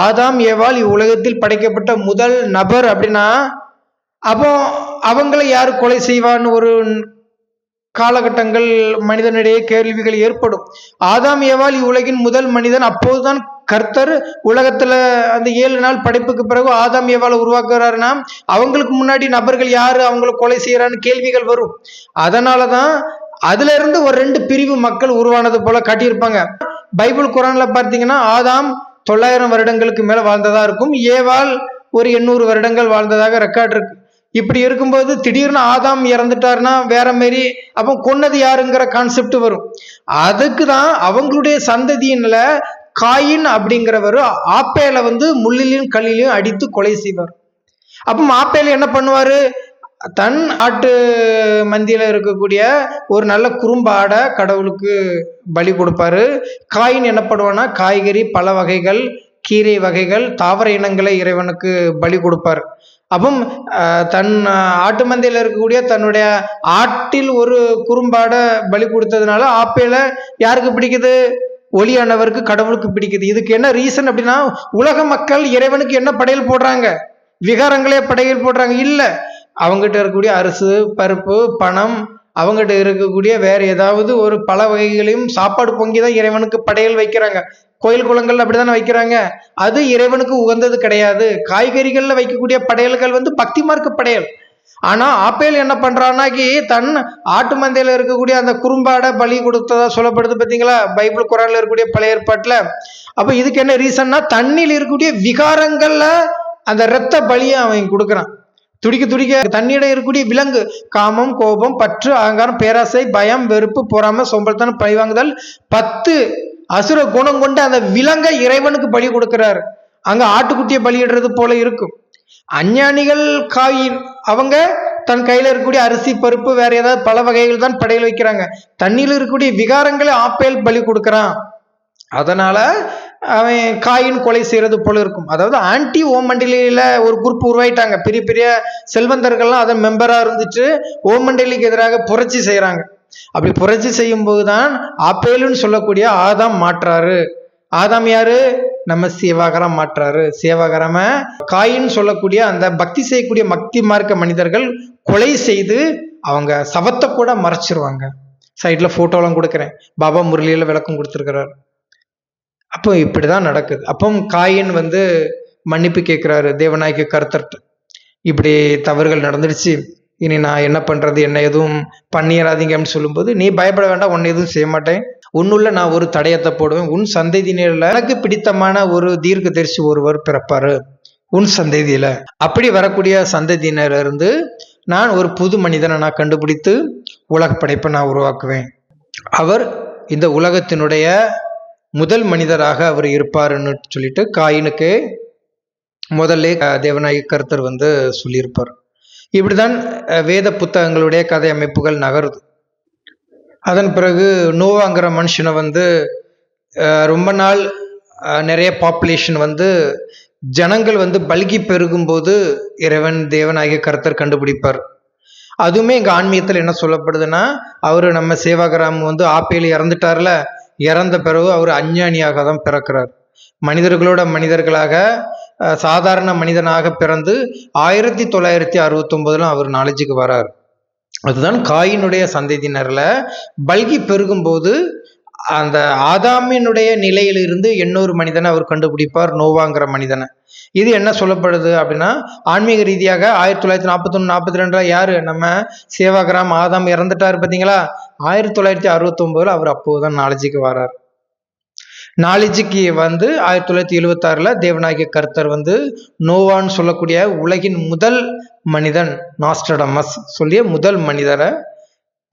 ஆதாம் ஏவாள் இவ்வுலகத்தில் படைக்கப்பட்ட முதல் நபர் அப்படின்னா அப்போ அவங்களை யாரு கொலை செய்வான்னு ஒரு காலகட்டங்கள் மனிதனிடையே கேள்விகள் ஏற்படும். ஆதாம் ஏவாள் இவ்வுலகின் முதல் மனிதன். அப்போதுதான் கர்த்தர் உலகத்துல அந்த 7 நாள் படைப்புக்கு பிறகு ஆதாம் ஏவாளை உருவாக்குறாருன்னா அவங்களுக்கு முன்னாடி நபர்கள் யாரு அவங்களை கொலை செய்யறான்னு கேள்விகள் வரும். அதனாலதான் அதுல இருந்து ஒரு 2 பிரிவு மக்கள் உருவானது போல காட்டியிருப்பாங்க. பைபிள் குரான்ல பார்த்தீங்கன்னா ஆதாம் 900 வருடங்களுக்கு மேல வாழ்ந்ததா இருக்கும், ஏவாள் ஒரு 800 வருடங்கள் வாழ்ந்ததாக ரெக்கார்ட் இருக்கு. இப்படி இருக்கும்போது திடீர்னு ஆதாம் இறந்துட்டாருன்னா வேற மாரி அப்போ கொன்னது யாருங்கிற கான்செப்ட் வரும். அதுக்குதான் அவங்களுடைய சந்ததியின்ல காயின் அப்படிங்கிறவர் ஆப்பேல முள்ளிலையும் கல்லிலையும் அடித்து கொலை செய்வார். அப்போ ஆப்பேல என்ன பண்ணுவாரு? தன் ஆட்டு மந்தியில இருக்கக்கூடிய ஒரு நல்ல குறும்பாட கடவுளுக்கு பலி கொடுப்பாரு. காயின் என்ன பண்ணுவான்னா காய்கறி, பல வகைகள், கீரை வகைகள், தாவர இனங்களை இறைவனுக்கு பலி கொடுப்பார். அப்போ தன் ஆட்டு மந்தையில் இருக்கக்கூடிய தன்னுடைய ஆட்டில் ஒரு குறும்பாட பலி கொடுத்ததுனால ஆப்பேல யாருக்கு பிடிக்குது? ஒளியானவருக்கு, கடவுளுக்கு பிடிக்குது. இதுக்கு என்ன ரீசன் அப்படின்னா, உலக மக்கள் இறைவனுக்கு என்ன படையல் போடுறாங்க? விகாரங்களே படையல் போடுறாங்க இல்ல. அவங்ககிட்ட இருக்கக்கூடிய அரிசி, பருப்பு, பணம், அவங்ககிட்ட இருக்கக்கூடிய வேற ஏதாவது ஒரு பல வகைகளையும் சாப்பாடு பொங்கிதான் இறைவனுக்கு படையல் வைக்கிறாங்க. கோயில் குளங்கள்ல அப்படித்தானே வைக்கிறாங்க. அது இறைவனுக்கு உகந்தது கிடையாது. காய்கறிகள்ல வைக்கக்கூடிய படையல்கள் பக்தி மார்க்க படையல். ஆனா ஆப்பேல் என்ன பண்றான்னாக்கி தன் ஆட்டு மந்தையில இருக்கக்கூடிய அந்த குறும்பாடை பலி கொடுத்ததா சொல்லப்படுது பார்த்தீங்களா, பைபிள் குரான்ல இருக்கக்கூடிய பழைய ஏற்பாட்டுல. அப்ப இதுக்கு என்ன ரீசன்னா, தண்ணியில் இருக்கக்கூடிய விகாரங்கள்ல அந்த இரத்த பலியை அவன் கொடுக்குறான். துடிக்க துடிக்க தண்ணீரில் இருக்கக்கூடிய விலங்கு காமம், கோபம், பற்று, அகங்காரம், பேராசை, பயம், வெறுப்பு, பொறாமை, சோம்பல்தனம், பழிவாங்குதல், 10 அசுர குணம் கொண்டு அந்த விலங்கை இறைவனுக்கு பலி கொடுக்கிறார். அங்க ஆட்டுக்குட்டியை பலியிடுறது போல இருக்கும். அஞ்ஞானிகள் காயின் அவங்க தன் கையில இருக்கக்கூடிய அரிசி, பருப்பு, வேற ஏதாவது பல வகைகள் தான் படையில் வைக்கிறாங்க. தண்ணியில் இருக்கக்கூடிய விகாரங்களை ஆப்பேல் பலி கொடுக்கறான். அதனால அவன் காயின் கொலை செய்யறது போல இருக்கும். அதாவது ஆன்டி ஓமண்டலியில ஒரு குரூப் உருவாயிட்டாங்க. பெரிய பெரிய செல்வந்தர்கள்லாம் அதன் மெம்பரா இருந்துட்டு ஓமண்டலிக்கு எதிராக புரட்சி செய்யறாங்க. அப்படி புரட்சி செய்யும் போதுதான் ஆப்பேலுன்னு சொல்லக்கூடிய ஆதாம் மாற்றாரு. ஆதாம் யாரு? நம்ம சேவாகரம் மாற்றாரு. சேவாகரம காயின் சொல்லக்கூடிய அந்த பக்தி செய்யக்கூடிய பக்தி மார்க்க மனிதர்கள் கொலை செய்து அவங்க சவத்தை கூட மறைச்சிருவாங்க. சைட்ல போட்டோலாம் கொடுக்குறேன், பாபா முரளியில விளக்கம் கொடுத்துருக்கிறார். அப்போ இப்படிதான் நடக்குது. அப்போ காயின் மன்னிப்பு கேட்கிறாரு தேவநாயக கர்த்தர்ட்ட. இப்படி தவறுகள் நடந்துடுச்சு, இனி நான் என்ன பண்றது, என்ன எதுவும் பண்ணிடாதீங்கன்னு சொல்லும்போது, நீ பயப்பட வேண்டாம், உன்னை எதுவும் செய்ய மாட்டேன், உன்னுள்ள நான் ஒரு தடயத்தை போடுவேன், உன் சந்ததியில எனக்கு பிடித்தமான ஒரு தீர்க்க தரிசி ஒருவர் பிறப்பாரு உன் சந்ததியில. அப்படி வரக்கூடிய சந்ததியினர் இருந்து நான் ஒரு புது மனிதனை நான் கண்டுபிடித்து உலக படைப்பை நான் உருவாக்குவேன். அவர் இந்த உலகத்தினுடைய முதல் மனிதராக அவர் இருப்பாருன்னு சொல்லிட்டு காயினுக்கு முதல்ல தேவநாயக கர்த்தர் சொல்லியிருப்பார். இப்படிதான் வேத புத்தகங்களுடைய கதை அமைப்புகள் நகருது. அதன் பிறகு நோவாங்கிற மனுஷனை ரொம்ப நாள் நிறைய பாப்புலேஷன் ஜனங்கள் பல்கி பெருகும்போது இறைவன் தேவநாயக கர்த்தர் கண்டுபிடிப்பார். அதுவுமே எங்கள் ஆன்மீகத்தில் என்ன சொல்லப்படுதுன்னா, அவர் நம்ம சேவாகிராம் ஆப்பேல் இறந்துட்டார்ல, இறந்த பிறகு அவர் அஞ்ஞானியாக தான் பிறக்கிறார். மனிதர்களோட மனிதர்களாக சாதாரண மனிதனாக பிறந்து 1969 அவர் நாலேஜுக்கு வரார். அதுதான் காயினுடைய சந்ததியினர்ல பல்கி பெருகும்போது அந்த ஆதாமினுடைய நிலையிலிருந்து இன்னொரு மனிதனை அவர் கண்டுபிடிப்பார், நோவாங்கிற மனிதனை. இது என்ன சொல்லப்படுது அப்படின்னா, ஆன்மீக ரீதியாக 1941-42 யாரு நம்ம சேவாகிராம் ஆதாம் இறந்துட்டாரு பார்த்தீங்களா, 1969 அவர் அப்போதான் நாலேஜுக்கு வரார். நாலேஜுக்கு 1976 தேவநாயக கர்த்தர் நோவான்னு சொல்லக்கூடிய உலகின் முதல் மனிதன், நாஸ்ட்ரடமஸ் சொல்லிய முதல் மனிதரை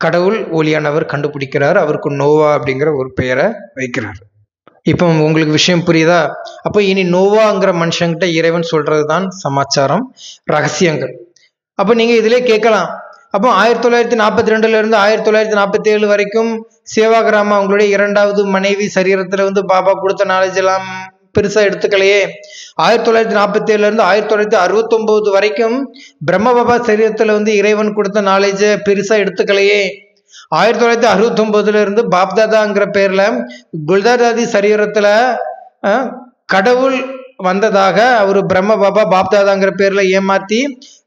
கடவுள் ஒளியானவர் கண்டுபிடிக்கிறார். அவருக்கு நோவா அப்படிங்கிற ஒரு பெயரை வைக்கிறார். இப்போ உங்களுக்கு விஷயம் புரியுதா? அப்போ இனி நோவாங்கிற மனுஷங்கிட்ட இறைவன் சொல்றது தான் சமாச்சாரம், ரகசியங்கள். அப்போ நீங்க இதிலே கேட்கலாம், அப்போ 1942 இருந்து 1947 வரைக்கும் சேவாகிராம அவங்களுடைய 2வது மனைவி சரீரத்துல பாபா கொடுத்த நாலேஜ் எல்லாம் பெருசா எடுத்துக்கலையே. 1947 இருந்து 1969 வரைக்கும் பிரம்ம பாபா சரீரத்துல இறைவன் கொடுத்த நாலேஜ பெருசா எடுத்துக்கலையே. 1969 இருந்து பாப்தாதாங்கிற பேர்ல குல்தாதாதி சரீரத்துல கடவுள் வந்ததாக அவர் பிரம்ம பாபா பாப்தாதாங்கிற பேர்ல ஏமாத்தி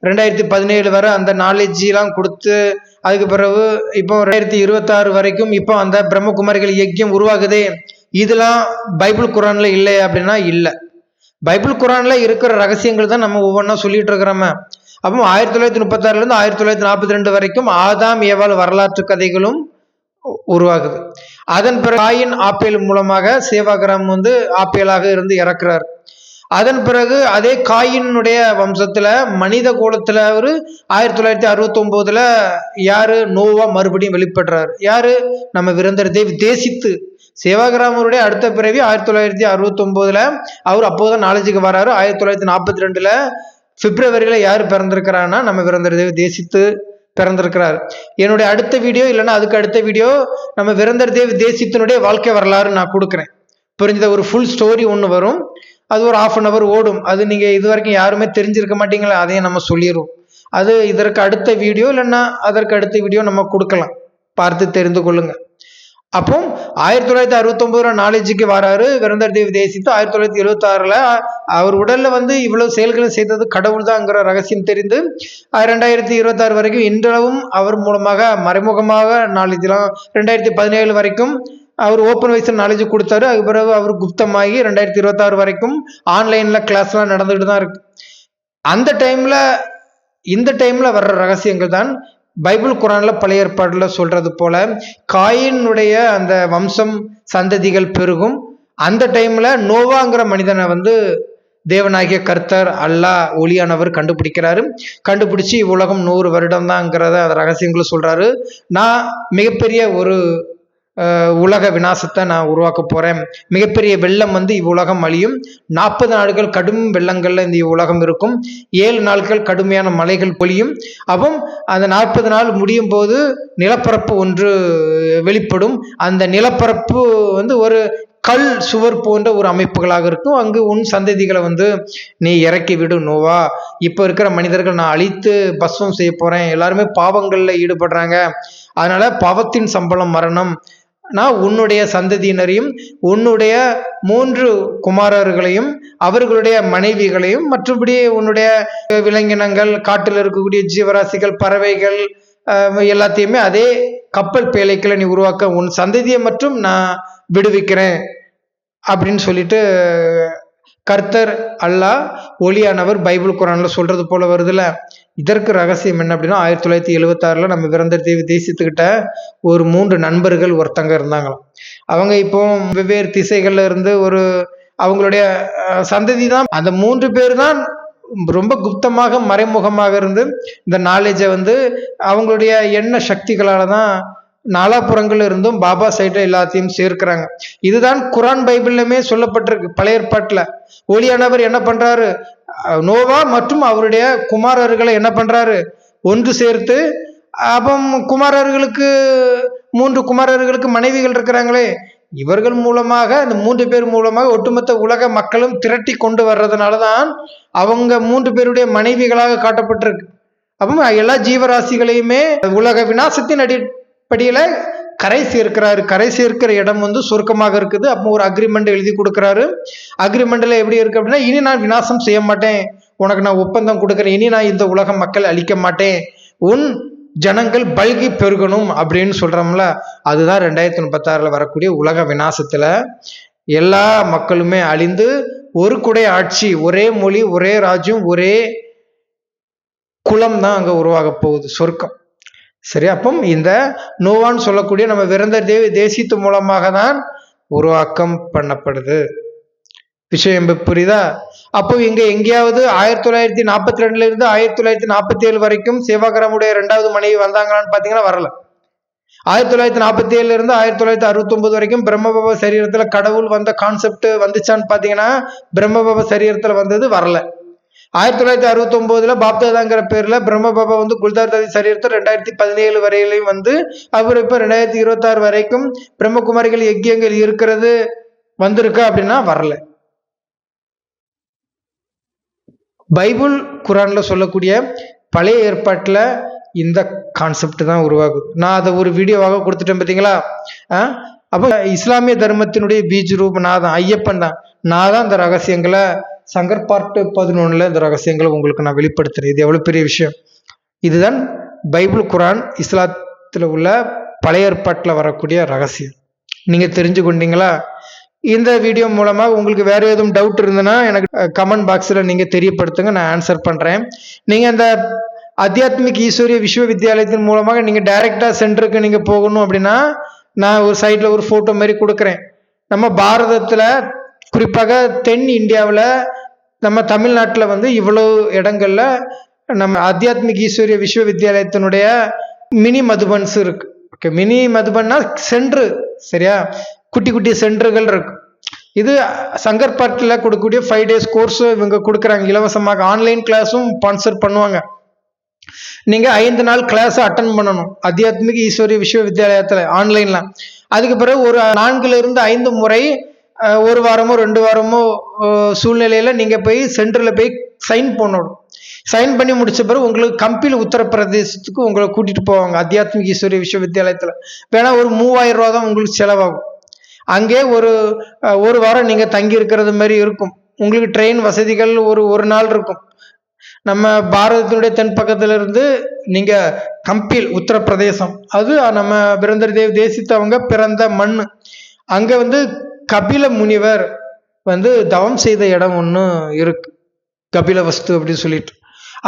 2017 வரை அந்த நாலேஜ் எல்லாம் கொடுத்து, அதுக்கு பிறகு இப்போ 2026 வரைக்கும் இப்போ அந்த பிரம்மகுமாரிகள் யஜ்யம் உருவாகுதே. இதெல்லாம் பைபிள் குரான்ல இல்லை அப்படின்னா இல்லை. பைபிள் குரான்ல இருக்கிற ரகசியங்கள் தான் நம்ம ஒவ்வொன்றா சொல்லிட்டு இருக்கிறோமே. அப்போ 1936 இருந்து 1942 வரைக்கும் ஆதாம் ஏவாள் வரலாற்று கதைகளும் உருவாகுது. அதன் பிறகு காயின் ஆப்பேல் மூலமாக சேவாகிராம் ஆப்பேலாக இருந்து இறக்குறார். அதன் பிறகு அதே காயினுடைய வம்சத்துல மனித கோலத்துல ஒரு 1969 யாரு நோவா மறுபடியும் வெளிப்படுறாரு. யாரு? நம்ம விரந்தர் தேவ் தேசித்து. சேவாகிராமருடைய அடுத்த பிறவி 1969 அவர் அப்போதான் நாலேஜுக்கு வராரு. 1942 பிப்ரவரியில யாரு பிறந்திருக்கிறான்னா நம்ம விரந்தர் தேவ் தேசித்து பிறந்திருக்கிறார். என்னுடைய அடுத்த வீடியோ இல்லைன்னா அதுக்கு அடுத்த வீடியோ நம்ம விரந்தர் தேவ் தேசித்தினுடைய வாழ்க்கை வரலாறு நான் கொடுக்குறேன். புரிஞ்சத ஒரு ஃபுல் ஸ்டோரி ஒன்று வரும், அது ஒரு 1/2 hour ஓடும். அது நீங்க இது வரைக்கும் யாருமே தெரிஞ்சிருக்க மாட்டீங்களா, அதையும் நம்ம சொல்லிடுவோம். அது இதற்கு அடுத்த வீடியோ இல்லைன்னா அதற்கு அடுத்த வீடியோ நம்ம கொடுக்கலாம், பார்த்து தெரிந்து கொள்ளுங்க. அப்போ 1969 நாலேஜுக்கு வராரு விரந்தர் தேவ் தேசித்து. 1976 அவர் உடல்ல இவ்வளவு செயல்களை செய்தது கடவுள் தான்ங்கிற ரகசியம் தெரிந்து 2026 வரைக்கும் இன்றளவும் அவர் மூலமாக மறைமுகமாக நாலேஜ்லாம் 2017 வரைக்கும் அவர் ஓப்பன் வைஸ் நாலேஜ் கொடுத்தாரு. அதுக்கு பிறகு அவர் குப்தமாகி 2026 வரைக்கும் ஆன்லைன்ல கிளாஸ்லாம் நடந்துகிட்டு தான் இருக்கு. அந்த டைம்ல இந்த டைம்ல வர்ற ரகசியங்கள் தான் பைபிள் குரான்ல பழைய ஏற்பாடுல சொல்றது போல காயினுடைய அந்த வம்சம் சந்ததிகள் பெருகும். அந்த டைம்ல நோவாங்கிற மனிதனை தேவனாகிய கர்த்தர் அல்லாஹ் ஒளியானவர் கண்டுபிடிக்கிறாரு. கண்டுபிடிச்சு இவ்வுலகம் 100 வருடம் தான்ங்கிறத ரகசியங்களை சொல்றாரு. நான் மிகப்பெரிய ஒரு உலக விநாசத்தை நான் உருவாக்க போறேன். மிகப்பெரிய வெள்ளம் இவ்வுலகம் அழியும். 40 நாட்கள் கடும் வெள்ளங்கள்ல இந்த உலகம் இருக்கும். 7 நாட்கள் கடுமையான மலைகள் பொழியும். அப்போ அந்த 40 நாள் முடியும் போது நிலப்பரப்பு ஒன்று வெளிப்படும். அந்த நிலப்பரப்பு ஒரு கல் சுவர் போன்ற ஒரு அமைப்புகளாக இருக்கும். அங்கு உன் சந்ததிகளை நீ இறக்கி விடு நோவா. இப்ப இருக்கிற மனிதர்கள் நான் அழித்து பஸ்வம் செய்ய போறேன். எல்லாருமே பாவங்கள்ல ஈடுபடுறாங்க. அதனால பாவத்தின் சம்பளம் மரணம். நான் உன்னுடைய சந்ததியினரையும் உன்னுடைய 3 குமாரர்களையும் அவர்களுடைய மனைவிகளையும் மற்றபடி உன்னுடைய விலங்கினங்கள் காட்டில் இருக்கக்கூடிய ஜீவராசிகள் பறவைகள் எல்லாத்தையுமே அதே கப்பல் பேழைகளை நீ உருவாக்க உன் சந்ததியை மட்டும் நான் விடுவிக்கிறேன் அப்படின்னு சொல்லிட்டு கர்த்தர் அல்லாஹ் ஒளியானவர் பைபிள் குரான்ல சொல்றது போல வருதுல. இதற்கு ரகசியம் என்ன அப்படின்னா 1976 நம்ம விரந்தர் தேவி தேசியத்துக்கிட்ட ஒரு 3 நண்பர்கள் ஒருத்தங்க இருந்தாங்களாம். அவங்க இப்போ வெவ்வேறு திசைகள்ல இருந்து அவங்களுடைய சந்ததி தான். அந்த 3 பேர் தான் ரொம்ப குப்தமாக மறைமுகமாக இருந்து இந்த நாலேஜை அவங்களுடைய எண்ண சக்திகளால தான் நாலாபுறங்கள் இருந்தும் பாபா சைட்ல எல்லாத்தையும் சேர்க்கிறாங்க. இதுதான் குரான் பைபிள்லயுமே சொல்லப்பட்டிருக்கு. பழைய ஏற்பாட்டுல ஒளியானவர் என்ன பண்றாரு, நோவா மற்றும் அவருடைய குமாரர்களை என்ன பண்றாரு ஒன்று சேர்த்து, அப்போ குமாரர்களுக்கு 3 குமாரர்களுக்கு மனைவிகள் இருக்கிறாங்களே, இவர்கள் மூலமாக அந்த 3 பேர் மூலமாக ஒட்டுமொத்த உலக மக்களும் திரட்டி கொண்டு வர்றதுனாலதான் அவங்க 3 பேருடைய மனைவிகளாக காட்டப்பட்டிருக்கு. அப்போ எல்லா ஜீவராசிகளையுமே உலக விநாசத்தின் அடிப்படையில கரை சேர்க்கிறாரு. கரை சேர்க்கிற இடம் சுருக்கமாக இருக்குது. அப்போ ஒரு அக்ரிமெண்ட் எழுதி கொடுக்குறாரு. அக்ரிமெண்ட்ல எப்படி இருக்கு அப்படின்னா, இனி நான் விநாசம் செய்ய மாட்டேன், உனக்கு நான் ஒப்பந்தம் கொடுக்குறேன், இனி நான் இந்த உலக மக்கள் அழிக்க மாட்டேன், உன் ஜனங்கள் பல்கி பெருகணும் அப்படின்னு சொல்றோம்ல. அதுதான் 2036 வரக்கூடிய உலக விநாசத்துல எல்லா மக்களுமே அழிந்து ஒரு குடை ஆட்சி, ஒரே மொழி, ஒரே ராஜ்யம், ஒரே குலம் தான் அங்க உருவாக போகுது, சொர்க்கம். சரி, அப்போ இந்த நோவான்னு சொல்லக்கூடிய நம்ம விரந்தர் தேவி தேசியத்து மூலமாக தான் உருவாக்கம் பண்ணப்படுது. விஷயம் புரியுதா? அப்போ இங்க எங்கேயாவது 1942 இருந்து 1947 வரைக்கும் சேவாகிராமுடைய 2வது மனைவி வந்தாங்களான்னு பாத்தீங்கன்னா வரல. 1947 இருந்து 1969 வரைக்கும் பிரம்மபாபா சரீரத்துல கடவுள் வந்த கான்செப்ட் வந்துச்சான்னு பாத்தீங்கன்னா பிரம்மபாபா சரீரத்துல வந்தது வரல. 1969 பாப்தாதாங்கிற பேர்ல பிரம்மபாபா குல்தார் தாதி சரீரத்தில் 2017 வரையிலையும் அவர் இப்ப 2026 வரைக்கும் பிரம்மகுமாரிகள் யஜ்யங்கள் இருக்கிறது வந்திருக்கா அப்படின்னா வரல. பைபிள் குரான்ல சொல்லக்கூடிய பழைய ஏற்பாட்டுல இந்த கான்செப்ட் தான் உருவாகுது. நான் அதை ஒரு வீடியோவாக கொடுத்துட்டேன் பார்த்தீங்களா? அப்போ இஸ்லாமிய தர்மத்தினுடைய பீஜ் ரூப் நான் தான், ஐயப்பன் தான். நான் தான் இந்த ரகசியங்களை சங்கர் பார்ட் 11 இந்த ரகசியங்களை உங்களுக்கு நான் வெளிப்படுத்துறேன். இது எவ்வளவு பெரிய விஷயம். இதுதான் பைபிள் குரான் இஸ்லாத்துல உள்ள பழைய ஏற்பாட்டில் வரக்கூடிய ரகசியம். நீங்க தெரிஞ்சு கொண்டீங்களா? இந்த வீடியோ மூலமா உங்களுக்கு வேற எதுவும் டவுட் இருந்ததுன்னா எனக்கு கமெண்ட் பாக்ஸ்ல நீங்க தெரியப்படுத்துங்க, நான் ஆன்சர் பண்றேன். நீங்க இந்த ஆத்தியாத்மிக் ஈஸ்வரிய விஸ்வவித்யாலயத்தின் மூலமாக நீங்க டைரக்டா சென்டருக்கு நீங்க போகணும் அப்படின்னா நான் ஒரு சைட்ல ஒரு போட்டோ மாதிரி கொடுக்குறேன். நம்ம பாரதத்துல குறிப்பாக தென் இந்தியாவில் நம்ம தமிழ்நாட்டில் இவ்வளவு இடங்கள்ல நம்ம ஆத்தியாத்மிக் ஈஸ்வரிய விஸ்வவித்யாலயத்தினுடைய மினி மதுபன்ஸ் இருக்கு. ஓகே, மினி மதுபன்னா சென்ட்ரு, சரியா? குட்டி குட்டி சென்டர்கள் இருக்கு. இது சங்கர் பார்ட்டில் கொடுக்கக்கூடிய 5 days கோர்ஸ் இவங்க கொடுக்குறாங்க இலவசமாக. ஆன்லைன் கிளாஸும் ஸ்பான்சர் பண்ணுவாங்க. நீங்க 5 நாள் கிளாஸ் அட்டன் பண்ணணும் ஆத்தியாத்மிக் ஈஸ்வரிய விஸ்வவித்யாலயத்துல ஆன்லைன்ல. அதுக்கு பிறகு ஒரு 4 இருந்து 5 முறை 1 வாரமோ 2 வாரமோ சூழ்நிலையில நீங்க போய் சென்டர்ல போய் சைன் பண்ணணும். சைன் பண்ணி முடிச்ச பிறகு உங்களுக்கு கம்பில உத்தரப்பிரதேசத்துக்கு உங்களை கூட்டிட்டு போவாங்க ஆத்தியாத்மிக் ஈஸ்வரிய விஸ்வவித்யாலயத்துல. வேணா ஒரு 3000 ரூபா தான் உங்களுக்கு செலவாகும். அங்கே ஒரு வாரம் நீங்க தங்கி இருக்கிறது மாதிரி இருக்கும். உங்களுக்கு ட்ரெயின் வசதிகள் ஒரு நாள் இருக்கும். நம்ம பாரதத்தினுடைய தென் பக்கத்துல இருந்து நீங்க கம்பில் உத்தரப்பிரதேசம், அது நம்ம விரந்தர் தேவ் தேசித்தவங்க பிறந்த மண். அங்க கபில முனிவர் தவம் செய்த இடம் ஒன்று இருக்கு, கபில வஸ்து அப்படின்னு சொல்லிட்டு.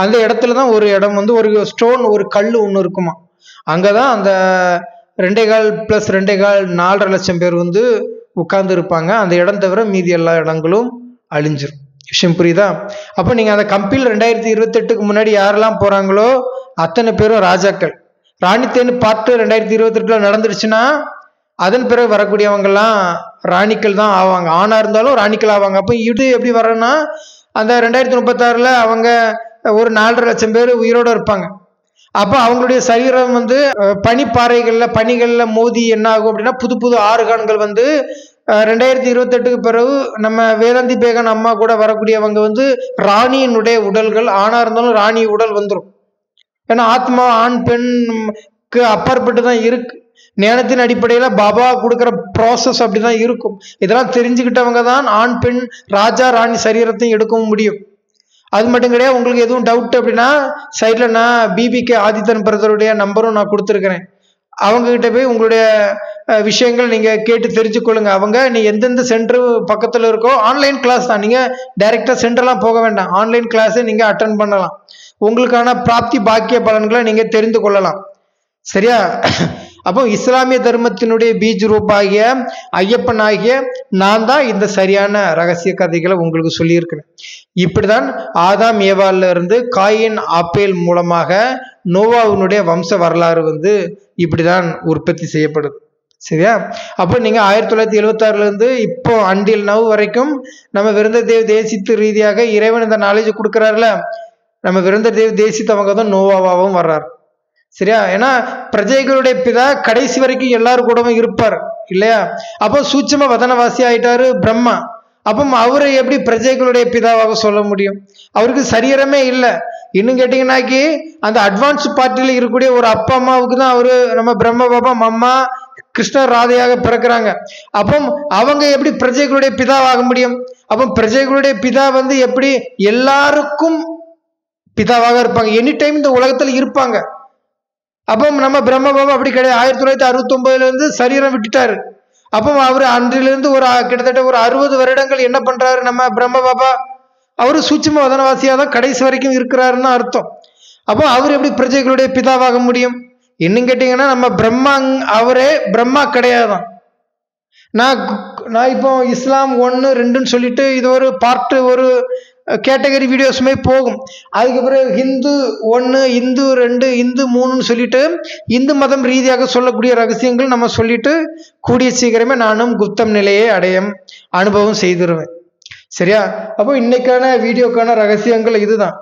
அந்த இடத்துல தான் ஒரு இடம் வந்து ஒரு ஸ்டோன் ஒரு கல் ஒன்று இருக்குமா. அங்கதான் அந்த 2.25 + 2.25 4.5 லட்சம் பேர் வந்து உட்கார்ந்து இருப்பாங்க. அந்த இடம் தவிர மீதி எல்லா இடங்களும் அழிஞ்சிரும். விஷயம் புரியுதா? அப்ப நீங்க அந்த கம்பில் 2028க்கு முன்னாடி யாரெல்லாம் போறாங்களோ அத்தனை பேரும் ராஜாக்கள். ராணித்தேன்னு பார்த்து 2028ல நடந்துருச்சுன்னா அதன் பிறகு வரக்கூடியவங்க எல்லாம் ராணிக்கள் தான் ஆவாங்க. ஆணா இருந்தாலும் ராணிக்கள் ஆவாங்க. அப்ப இது எப்படி வரணும்னா அந்த 2036ல அவங்க ஒரு 4.5 லட்சம் பேர் உயிரோட இருப்பாங்க. அப்ப அவங்களுடைய சரீரம் வந்து பனிகள்ல மோதி என்ன ஆகும் அப்படின்னா புது புது ஆறுகான்கள் வந்து 2028க்கு பிறகு நம்ம வேதாந்தி பேகன் அம்மா கூட வரக்கூடியவங்க வந்து ராணியினுடைய உடல்கள், ஆணா இருந்தாலும் ராணி உடல் வந்துடும். ஏன்னா ஆத்மா ஆண் பெண்க்கு அப்பாற்பட்டு தான் இருக்கு. ஞானத்தின் அடிப்படையில பாபா கொடுக்குற ப்ராசஸ் அப்படிதான் இருக்கும். இதெல்லாம் தெரிஞ்சுக்கிட்டவங்க தான் ஆண் பெண் ராஜா ராணி சரீரத்தையும் எடுக்கவும் முடியும். அது மட்டும் கிடையாது. உங்களுக்கு எதுவும் டவுட் அப்படின்னா சைட்ல நான் பிபிகே ஆதித்தன் பிரதருடைய நம்பரும் நான் கொடுத்துருக்கிறேன். அவங்க கிட்ட போய் உங்களுடைய விஷயங்கள் நீங்க கேட்டு தெரிஞ்சுக்கொள்ளுங்க. அவங்க நீ எந்தெந்த சென்டர் பக்கத்துல இருக்கோ ஆன்லைன் கிளாஸ் தான். நீங்க டைரக்டா சென்டர்லாம் போக வேண்டாம். ஆன்லைன் கிளாஸை நீங்க அட்டன் பண்ணலாம். உங்களுக்கான பிராப்தி பாக்கிய பலன்களை நீங்க தெரிந்து கொள்ளலாம். சரியா? அப்போ இஸ்லாமிய தர்மத்தினுடைய பீஜ் ரூபாகிய ஐயப்பன் ஆகிய நான் தான் இந்த சரியான ரகசிய கதைகளை உங்களுக்கு சொல்லியிருக்கிறேன். இப்படிதான் ஆதாம் ஏவால இருந்து காயின் ஆப்பேல் மூலமாக நோவாவினுடைய வம்ச வரலாறு வந்து இப்படிதான் உற்பத்தி செய்யப்படுது. சரியா? அப்போ நீங்க 1976ல இருந்து இப்போ அண்டில் நவ் வரைக்கும் நம்ம விருந்த தேவ் தேசித்து ரீதியாக இறைவன் இந்த நாலேஜ் கொடுக்குறாருல, நம்ம விருந்த தேவ் தேசித்தவங்க தான் நோவாவும் வர்றாரு. சரியா? ஏன்னா பிரஜைகளுடைய பிதா கடைசி வரைக்கும் எல்லாரும் கூடவும் இருப்பார் இல்லையா? அப்போ சூட்சும வதனவாசி ஆயிட்டாரு பிரம்மா. அப்போ அவரை எப்படி பிரஜைகளுடைய பிதாவாக சொல்ல முடியும்? அவருக்கு சரீரமே இல்லை. இன்னும் கேட்டீங்கன்னாக்கி அந்த அட்வான்ஸ் பார்ட்டியில் இருக்கக்கூடிய ஒரு அப்பா அம்மாவுக்கு தான் அவரு நம்ம பிரம்ம பாபா அம்மா கிருஷ்ணர் ராதையாக பிறக்கிறாங்க. அப்போ அவங்க எப்படி பிரஜைகளுடைய பிதாவாக முடியும்? அப்போ பிரஜைகளுடைய பிதா வந்து எப்படி எல்லாருக்கும் பிதாவாக இருப்பாங்க, எனி டைம் இந்த உலகத்துல இருப்பாங்க. அப்போ நம்ம பிரம்ம பாபா அப்படி கிடையாது. 1969ல இருந்து சரீரம் விட்டுட்டாரு. அப்போ அவர் அன்றிலிருந்து ஒரு கிட்டத்தட்ட ஒரு 60 வருடங்கள் என்ன பண்றாரு நம்ம பிரம்ம பாபா? அவரு சூட்சும வதனவாசியா தான் கடைசி வரைக்கும் இருக்கிறாருன்னு அர்த்தம். அப்போ அவர் எப்படி பிரஜைகளுடைய பிதாவாக முடியும்? இன்னும் கேட்டீங்கன்னா நம்ம பிரம்மா, அவரே பிரம்மா கிடையாதான். நான் இப்போ இஸ்லாம் 1, 2ன்னு சொல்லிட்டு இது ஒரு பார்ட் ஒரு கேட்டகரி வீடியோஸுமே போகும். அதுக்கு பிறகு ஹிந்து 1, இந்து 2, இந்து 3ன்னு சொல்லிட்டு இந்து மதம் ரீதியாக சொல்லக்கூடிய ரகசியங்கள் நம்ம சொல்லிட்டு கூடிய சீக்கிரமே நானும் குப்தம் நிலையை அனுபவம் செய்திருவேன். சரியா? அப்போ இன்னைக்கான வீடியோக்கான ரகசியங்கள் இதுதான்.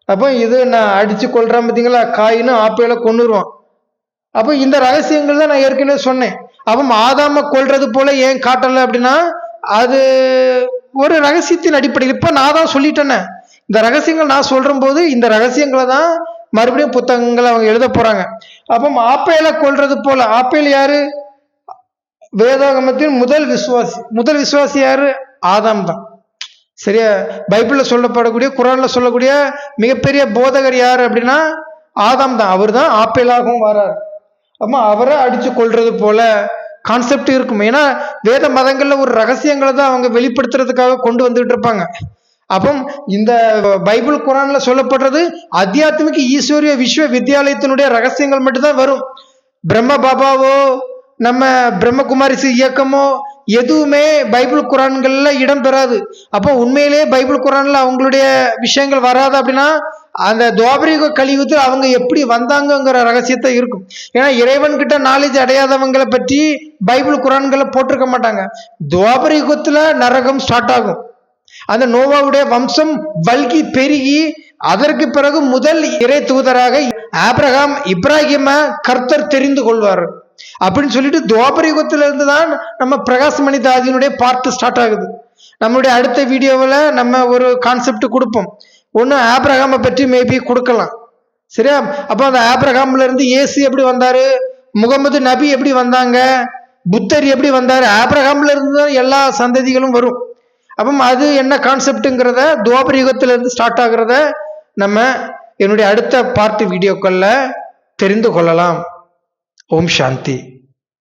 அப்போ இது நான் அடிச்சு கொள்றேன் பார்த்தீங்களா, காயின்னு ஆப்பையில கொண்டுருவான். அப்போ இந்த ரகசியங்கள் தான் நான் ஏற்கனவே சொன்னேன். அப்போ ஆதாம கொள்றது போல ஏன் காட்டல அப்படின்னா அது ஒரு ரகசியத்தின் அடிப்படையில். இப்ப நான் தான் சொல்லிட்டேனே இந்த ரகசியங்கள். நான் சொல்ற போது இந்த ரகசியங்களை தான் மறுபடியும் புத்தகங்கள் அவங்க எழுத போறாங்க. அப்போ ஆப்பேல கொள்றது போல, ஆப்பேல் யாரு? வேதாகமத்தின் முதல் விசுவாசி யாரு? ஆதாம் தான். சரியா? பைபிள்ல சொல்லப்படக்கூடிய குரான்ல சொல்லக்கூடிய மிகப்பெரிய போதகர் யாரு அப்படின்னா ஆதாம் தான். அவர் தான் ஆப்பேலாகவும் வராரு. அப்போ அவரை அடிச்சு கொள்றது போல கான்செப்ட் இருக்கும். ஏன்னா வேத மதங்கள்ல ஒரு ரகசியங்களை தான் அவங்க வெளிப்படுத்துறதுக்காக கொண்டு வந்துட்டு இருப்பாங்க. அப்போ இந்த பைபிள் குரான்ல சொல்லப்படுறது அத்தியாத்மிக ஈஸ்வரிய விஸ்வ வித்யாலயத்தினுடைய ரகசியங்கள் மட்டும்தான் வரும். பிரம்ம பாபாவோ நம்ம பிரம்மகுமாரிசு இயக்கமோ எதுவுமே பைபிள் குரான்கள்ல இடம் பெறாது. அப்போ உண்மையிலேயே பைபிள் குரான்ல அவங்களுடைய விஷயங்கள் வராது அப்படின்னா அந்த துவாபரிக கலியுகத்தில் அவங்க எப்படி வந்தாங்கிற ரகசியத்தை இருக்கும். ஏன்னா இறைவன் கிட்ட நாலேஜ் அடையாதவங்களை பற்றி பைபிள் குரான்களை போட்டிருக்க மாட்டாங்க. துவாபரிகத்துல நரகம் ஸ்டார்ட் ஆகும். அந்த நோவாவுடைய வம்சம் வல்கி பெருகி அதற்கு பிறகு முதல் இறை தூதராக ஆபிரகாம் இப்ராஹிம கர்த்தர் தெரிந்து கொள்வார் அப்படின்னு சொல்லிட்டு துவாபரிகத்துல இருந்து தான் நம்ம பிரகாசமணி தாதியினுடைய பார்ட் ஸ்டார்ட் ஆகுது. நம்மளுடைய அடுத்த வீடியோவில் நம்ம ஒரு கான்செப்ட் கொடுப்போம். ஒன்று ஆபிரகாமை பற்றி மேபி கொடுக்கலாம். சரியா? அப்போ அந்த ஆபிரகாம்ல இருந்து இயேசு எப்படி வந்தாரு, முகமது நபி எப்படி வந்தாங்க, புத்தர் எப்படி வந்தாரு, ஆபிரகாம்ல இருந்து தான் எல்லா சந்ததிகளும் வரும். அப்போ அது என்ன கான்செப்டுங்கிறத துவாபர யுகத்துல இருந்து ஸ்டார்ட் ஆகுறத நம்ம என்னுடைய அடுத்த பார்ட் வீடியோக்கள்ல தெரிந்து கொள்ளலாம். ஓம் சாந்தி.